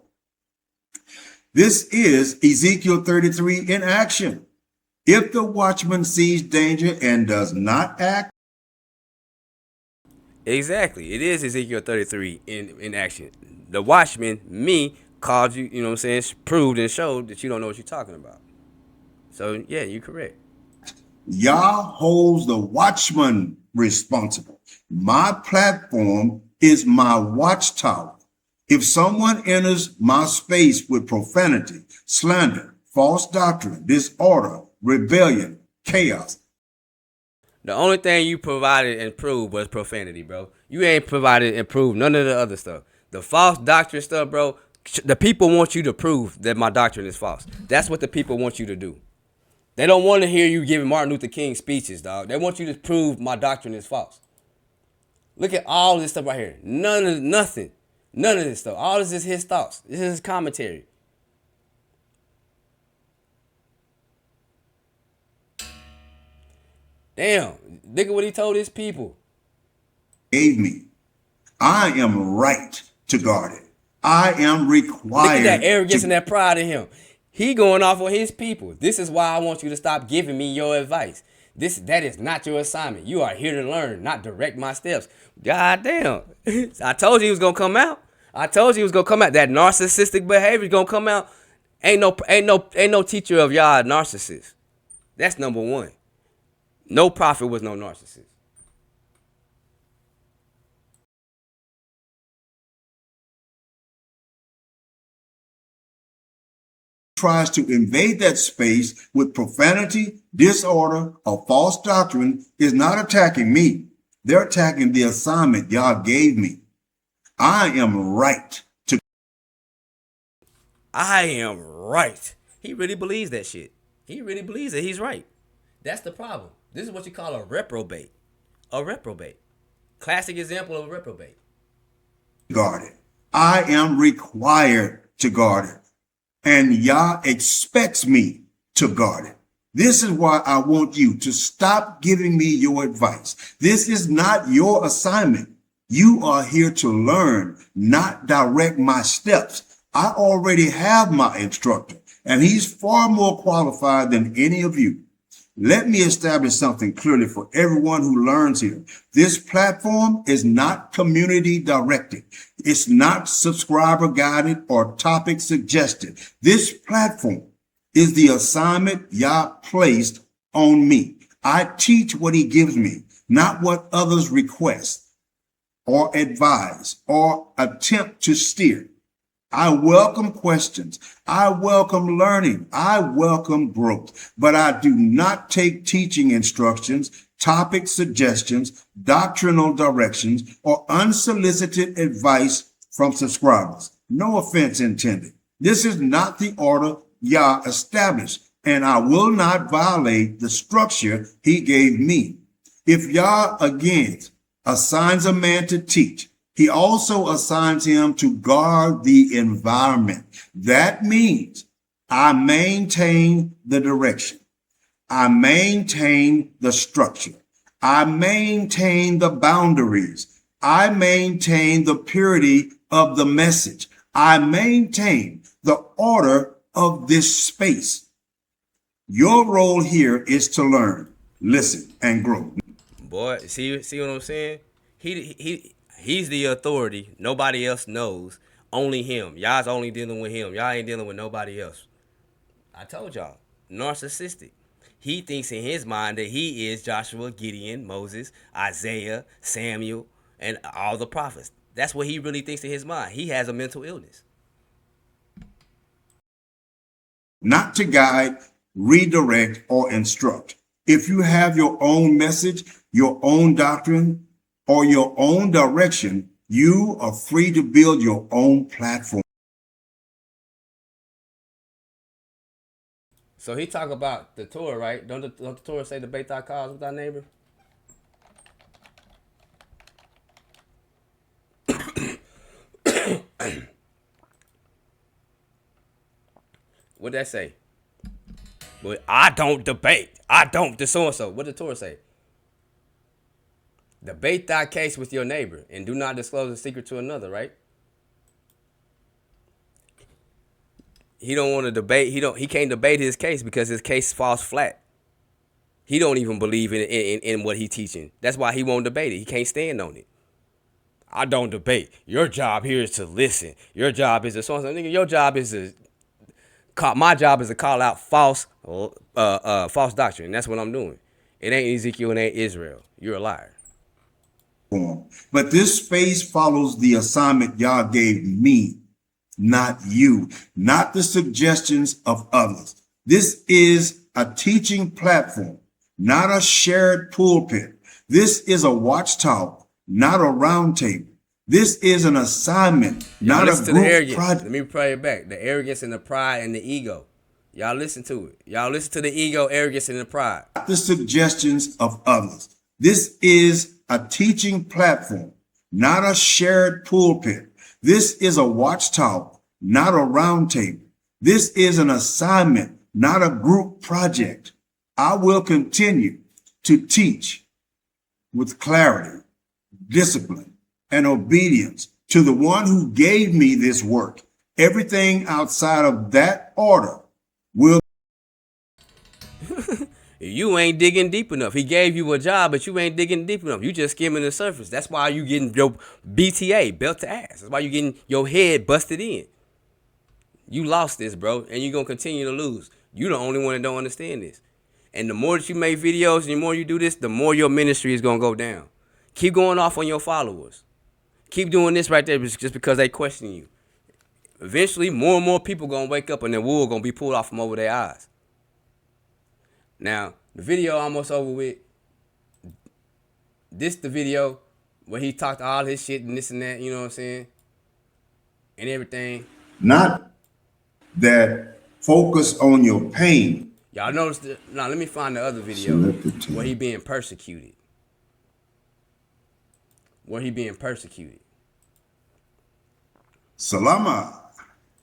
This is Ezekiel 33 in action. If the watchman sees danger and does not act, Exactly. It is Ezekiel 33 in action. The watchman, me, called you, you know what I'm saying, proved and showed that you don't know what you're talking about. So, yeah, you're correct. Yah holds the watchman responsible. My platform is my watchtower. If someone enters my space with profanity, slander, false doctrine, disorder, rebellion, chaos, The only thing you provided and proved was profanity, bro. You ain't provided and proved none of the other stuff. The false doctrine stuff, bro, the people want you to prove that my doctrine is false. That's what the people want you to do. They don't want to hear you giving Martin Luther King speeches, dog. They want you to prove my doctrine is false. Look at all this stuff right here. None of this stuff. All this is his thoughts. This is his commentary. Damn, look at what he told his people. Gave me. I am right to guard it. I am required. Look at that arrogance and that pride in him. He going off on his people. This is why I want you to stop giving me your advice. That is not your assignment. You are here to learn, not direct my steps. God damn. I told you he was gonna come out. I told you he was gonna come out. That narcissistic behavior is gonna come out. Ain't no teacher of y'all a narcissist. That's number one. No prophet was no narcissist. Tries to invade that space with profanity, disorder, or false doctrine is not attacking me. They're attacking the assignment Yah gave me. I am right to. I am right. He really believes that shit. He really believes that he's right. That's the problem. This is what you call a reprobate. A reprobate. Classic example of a reprobate. Guard it. I am required to guard it. And Yah expects me to guard it. This is why I want you to stop giving me your advice. This is not your assignment. You are here to learn, not direct my steps. I already have my instructor, and he's far more qualified than any of you. Let me establish something clearly for everyone who learns here. This platform is not community directed. It's not subscriber guided or topic suggested. This platform is the assignment Yah placed on me. I teach what he gives me, not what others request or advise or attempt to steer. I welcome questions. I welcome learning. I welcome growth, but I do not take teaching instructions, topic suggestions, doctrinal directions, or unsolicited advice from subscribers. No offense intended. This is not the order Yah established, and I will not violate the structure he gave me. If Yah again assigns a man to teach, he also assigns him to guard the environment. That means I maintain the direction. I maintain the structure. I maintain the boundaries. I maintain the purity of the message. I maintain the order of this space. Your role here is to learn, listen, and grow. Boy, see what I'm saying? He's the authority. Nobody else knows. Only him. Y'all's only dealing with him. Y'all ain't dealing with nobody else. I told y'all. Narcissistic. He thinks in his mind that he is Joshua, Gideon, Moses, Isaiah, Samuel, and all the prophets. That's what he really thinks in his mind. He has a mental illness. Not to guide, redirect, or instruct. If you have your own message, your own doctrine, or your own direction, you are free to build your own platform. So he talk about the Torah, right? Don't the Torah say debate thy cause with thy neighbor? What'd that say? But I don't debate. I don't the so-and-so. What did the Torah say? Debate thy case with your neighbor and do not disclose a secret to another, right? He don't want to debate. He can't debate his case because his case falls flat. He don't even believe in what he's teaching. That's why he won't debate it. He can't stand on it. I don't debate. Your job here is to listen. Your job is to so-and-so. Nigga, your job is to my job is to call out false doctrine. That's what I'm doing. It ain't Ezekiel and it ain't Israel. You're a liar. But this space follows the assignment Yah gave me, not you, not the suggestions of others. This is a teaching platform, not a shared pulpit. This is a watchtower, not a round table. This is an assignment, not a group project. Let me pray it back. The arrogance and the pride and the ego. Y'all listen to it. Y'all listen to the ego, arrogance, and the pride. Not the suggestions of others. This is a teaching platform, not a shared pulpit. This is a watchtower, not a round table. This is an assignment, not a group project. I will continue to teach with clarity, discipline, and obedience to the one who gave me this work. Everything outside of that order will. You ain't digging deep enough. He gave you a job, but you ain't digging deep enough. You just skimming the surface. That's why you getting your BTA, belt to ass. That's why you getting your head busted in. You lost this, bro, and you're going to continue to lose. You the only one that don't understand this. And the more that you make videos and the more you do this, the more your ministry is going to go down. Keep going off on your followers. Keep doing this right there just because they question you. Eventually, more and more people going to wake up and the wool going to be pulled off from over their eyes. Now, the video almost over with. This the video where he talked all his shit and this and that, you know what I'm saying? And everything. Not that focus on your pain. Y'all notice now let me find the other video where he being persecuted. Where he being persecuted. Salama.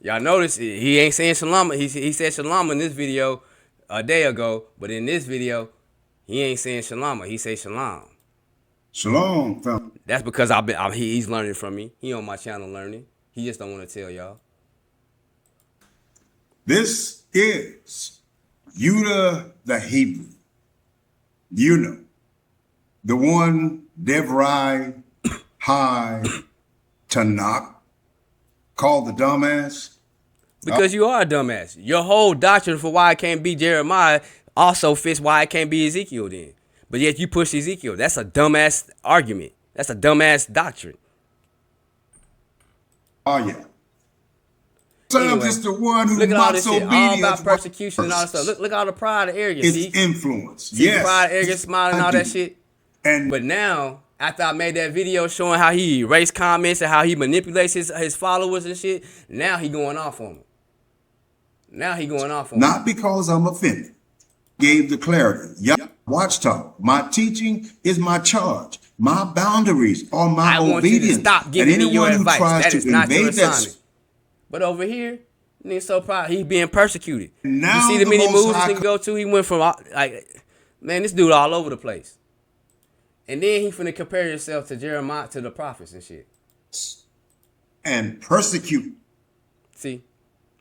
Y'all notice he ain't saying shalom. He said shalom in this video a day ago, but in this video, he ain't saying shalom. He say shalom. Shalom, fam. That's because he's learning from me. He on my channel learning. He just don't want to tell y'all. This is Judah the Hebrew. You know, the one Devrai High Tanakh called the dumbass. Because you are a dumbass. Your whole doctrine for why it can't be Jeremiah also fits why it can't be Ezekiel then. But yet you push Ezekiel. That's a dumbass argument. That's a dumbass doctrine. Oh, yeah. So Anyway, I'm just the one who look at all this mocks shit. All about obedience. persecution and all that stuff. Look at all the pride and arrogance. It's influence. See Yes. pride, arrogance, smiling, and all that shit. But now, after I made that video showing how he erased comments and how he manipulates his followers and shit, now he going off on them. Not because I'm offended. Gave the clarity. Watchtower. My teaching is my charge. My boundaries are my obedience. I want you to stop giving me your advice. That is not your assignment. That. But over here, nigga so proud. He's being persecuted. Now you see the many moves this nigga go to? He went from, like, man, this dude all over the place. And then he finna compare himself to Jeremiah, to the prophets and shit. And persecute. See?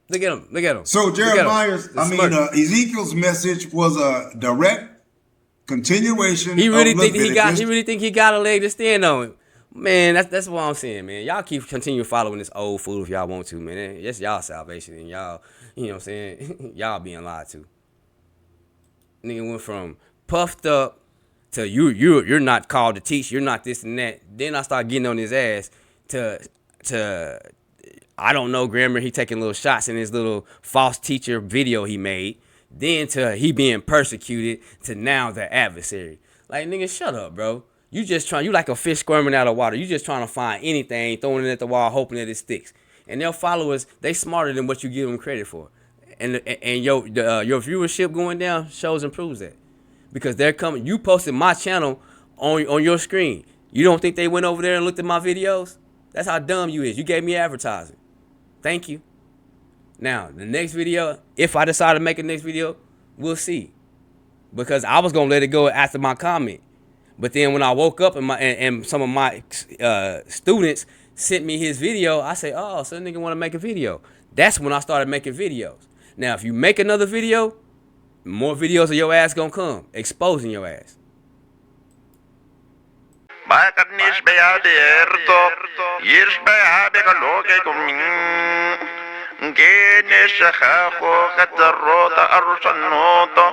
Look at him. So Jeremiah's, Ezekiel's message was a direct continuation. He really of think Leviticus. he got a leg to stand on. Man, that's what I'm saying, man. Y'all keep continue following this old fool if y'all want to, man. It's y'all salvation and y'all, you know what I'm saying? Y'all being lied to. Nigga went from puffed up to you're not called to teach, you're not this and that. Then I start getting on his ass to I don't know grammar. He taking little shots in his little false teacher video he made. Then to he being persecuted to now the adversary. Like, nigga, shut up, bro. You like a fish squirming out of water. You just trying to find anything, throwing it at the wall, hoping that it sticks. And their followers, they smarter than what you give them credit for. And your viewership going down shows and proves that. Because they're coming. You posted my channel on your screen. You don't think they went over there and looked at my videos? That's how dumb you is. You gave me advertising. Thank you. Now, the next video, if I decide to make a next video, we'll see. Because I was going to let it go after my comment. But then when I woke up and some of my students sent me his video, I say, oh, so the nigga want to make a video. That's when I started making videos. Now, if you make another video, more videos of your ass going to come, exposing your ass. Bakanish beaderto, yish beabegaloke kumin. Genesh haho katarota arushanoto,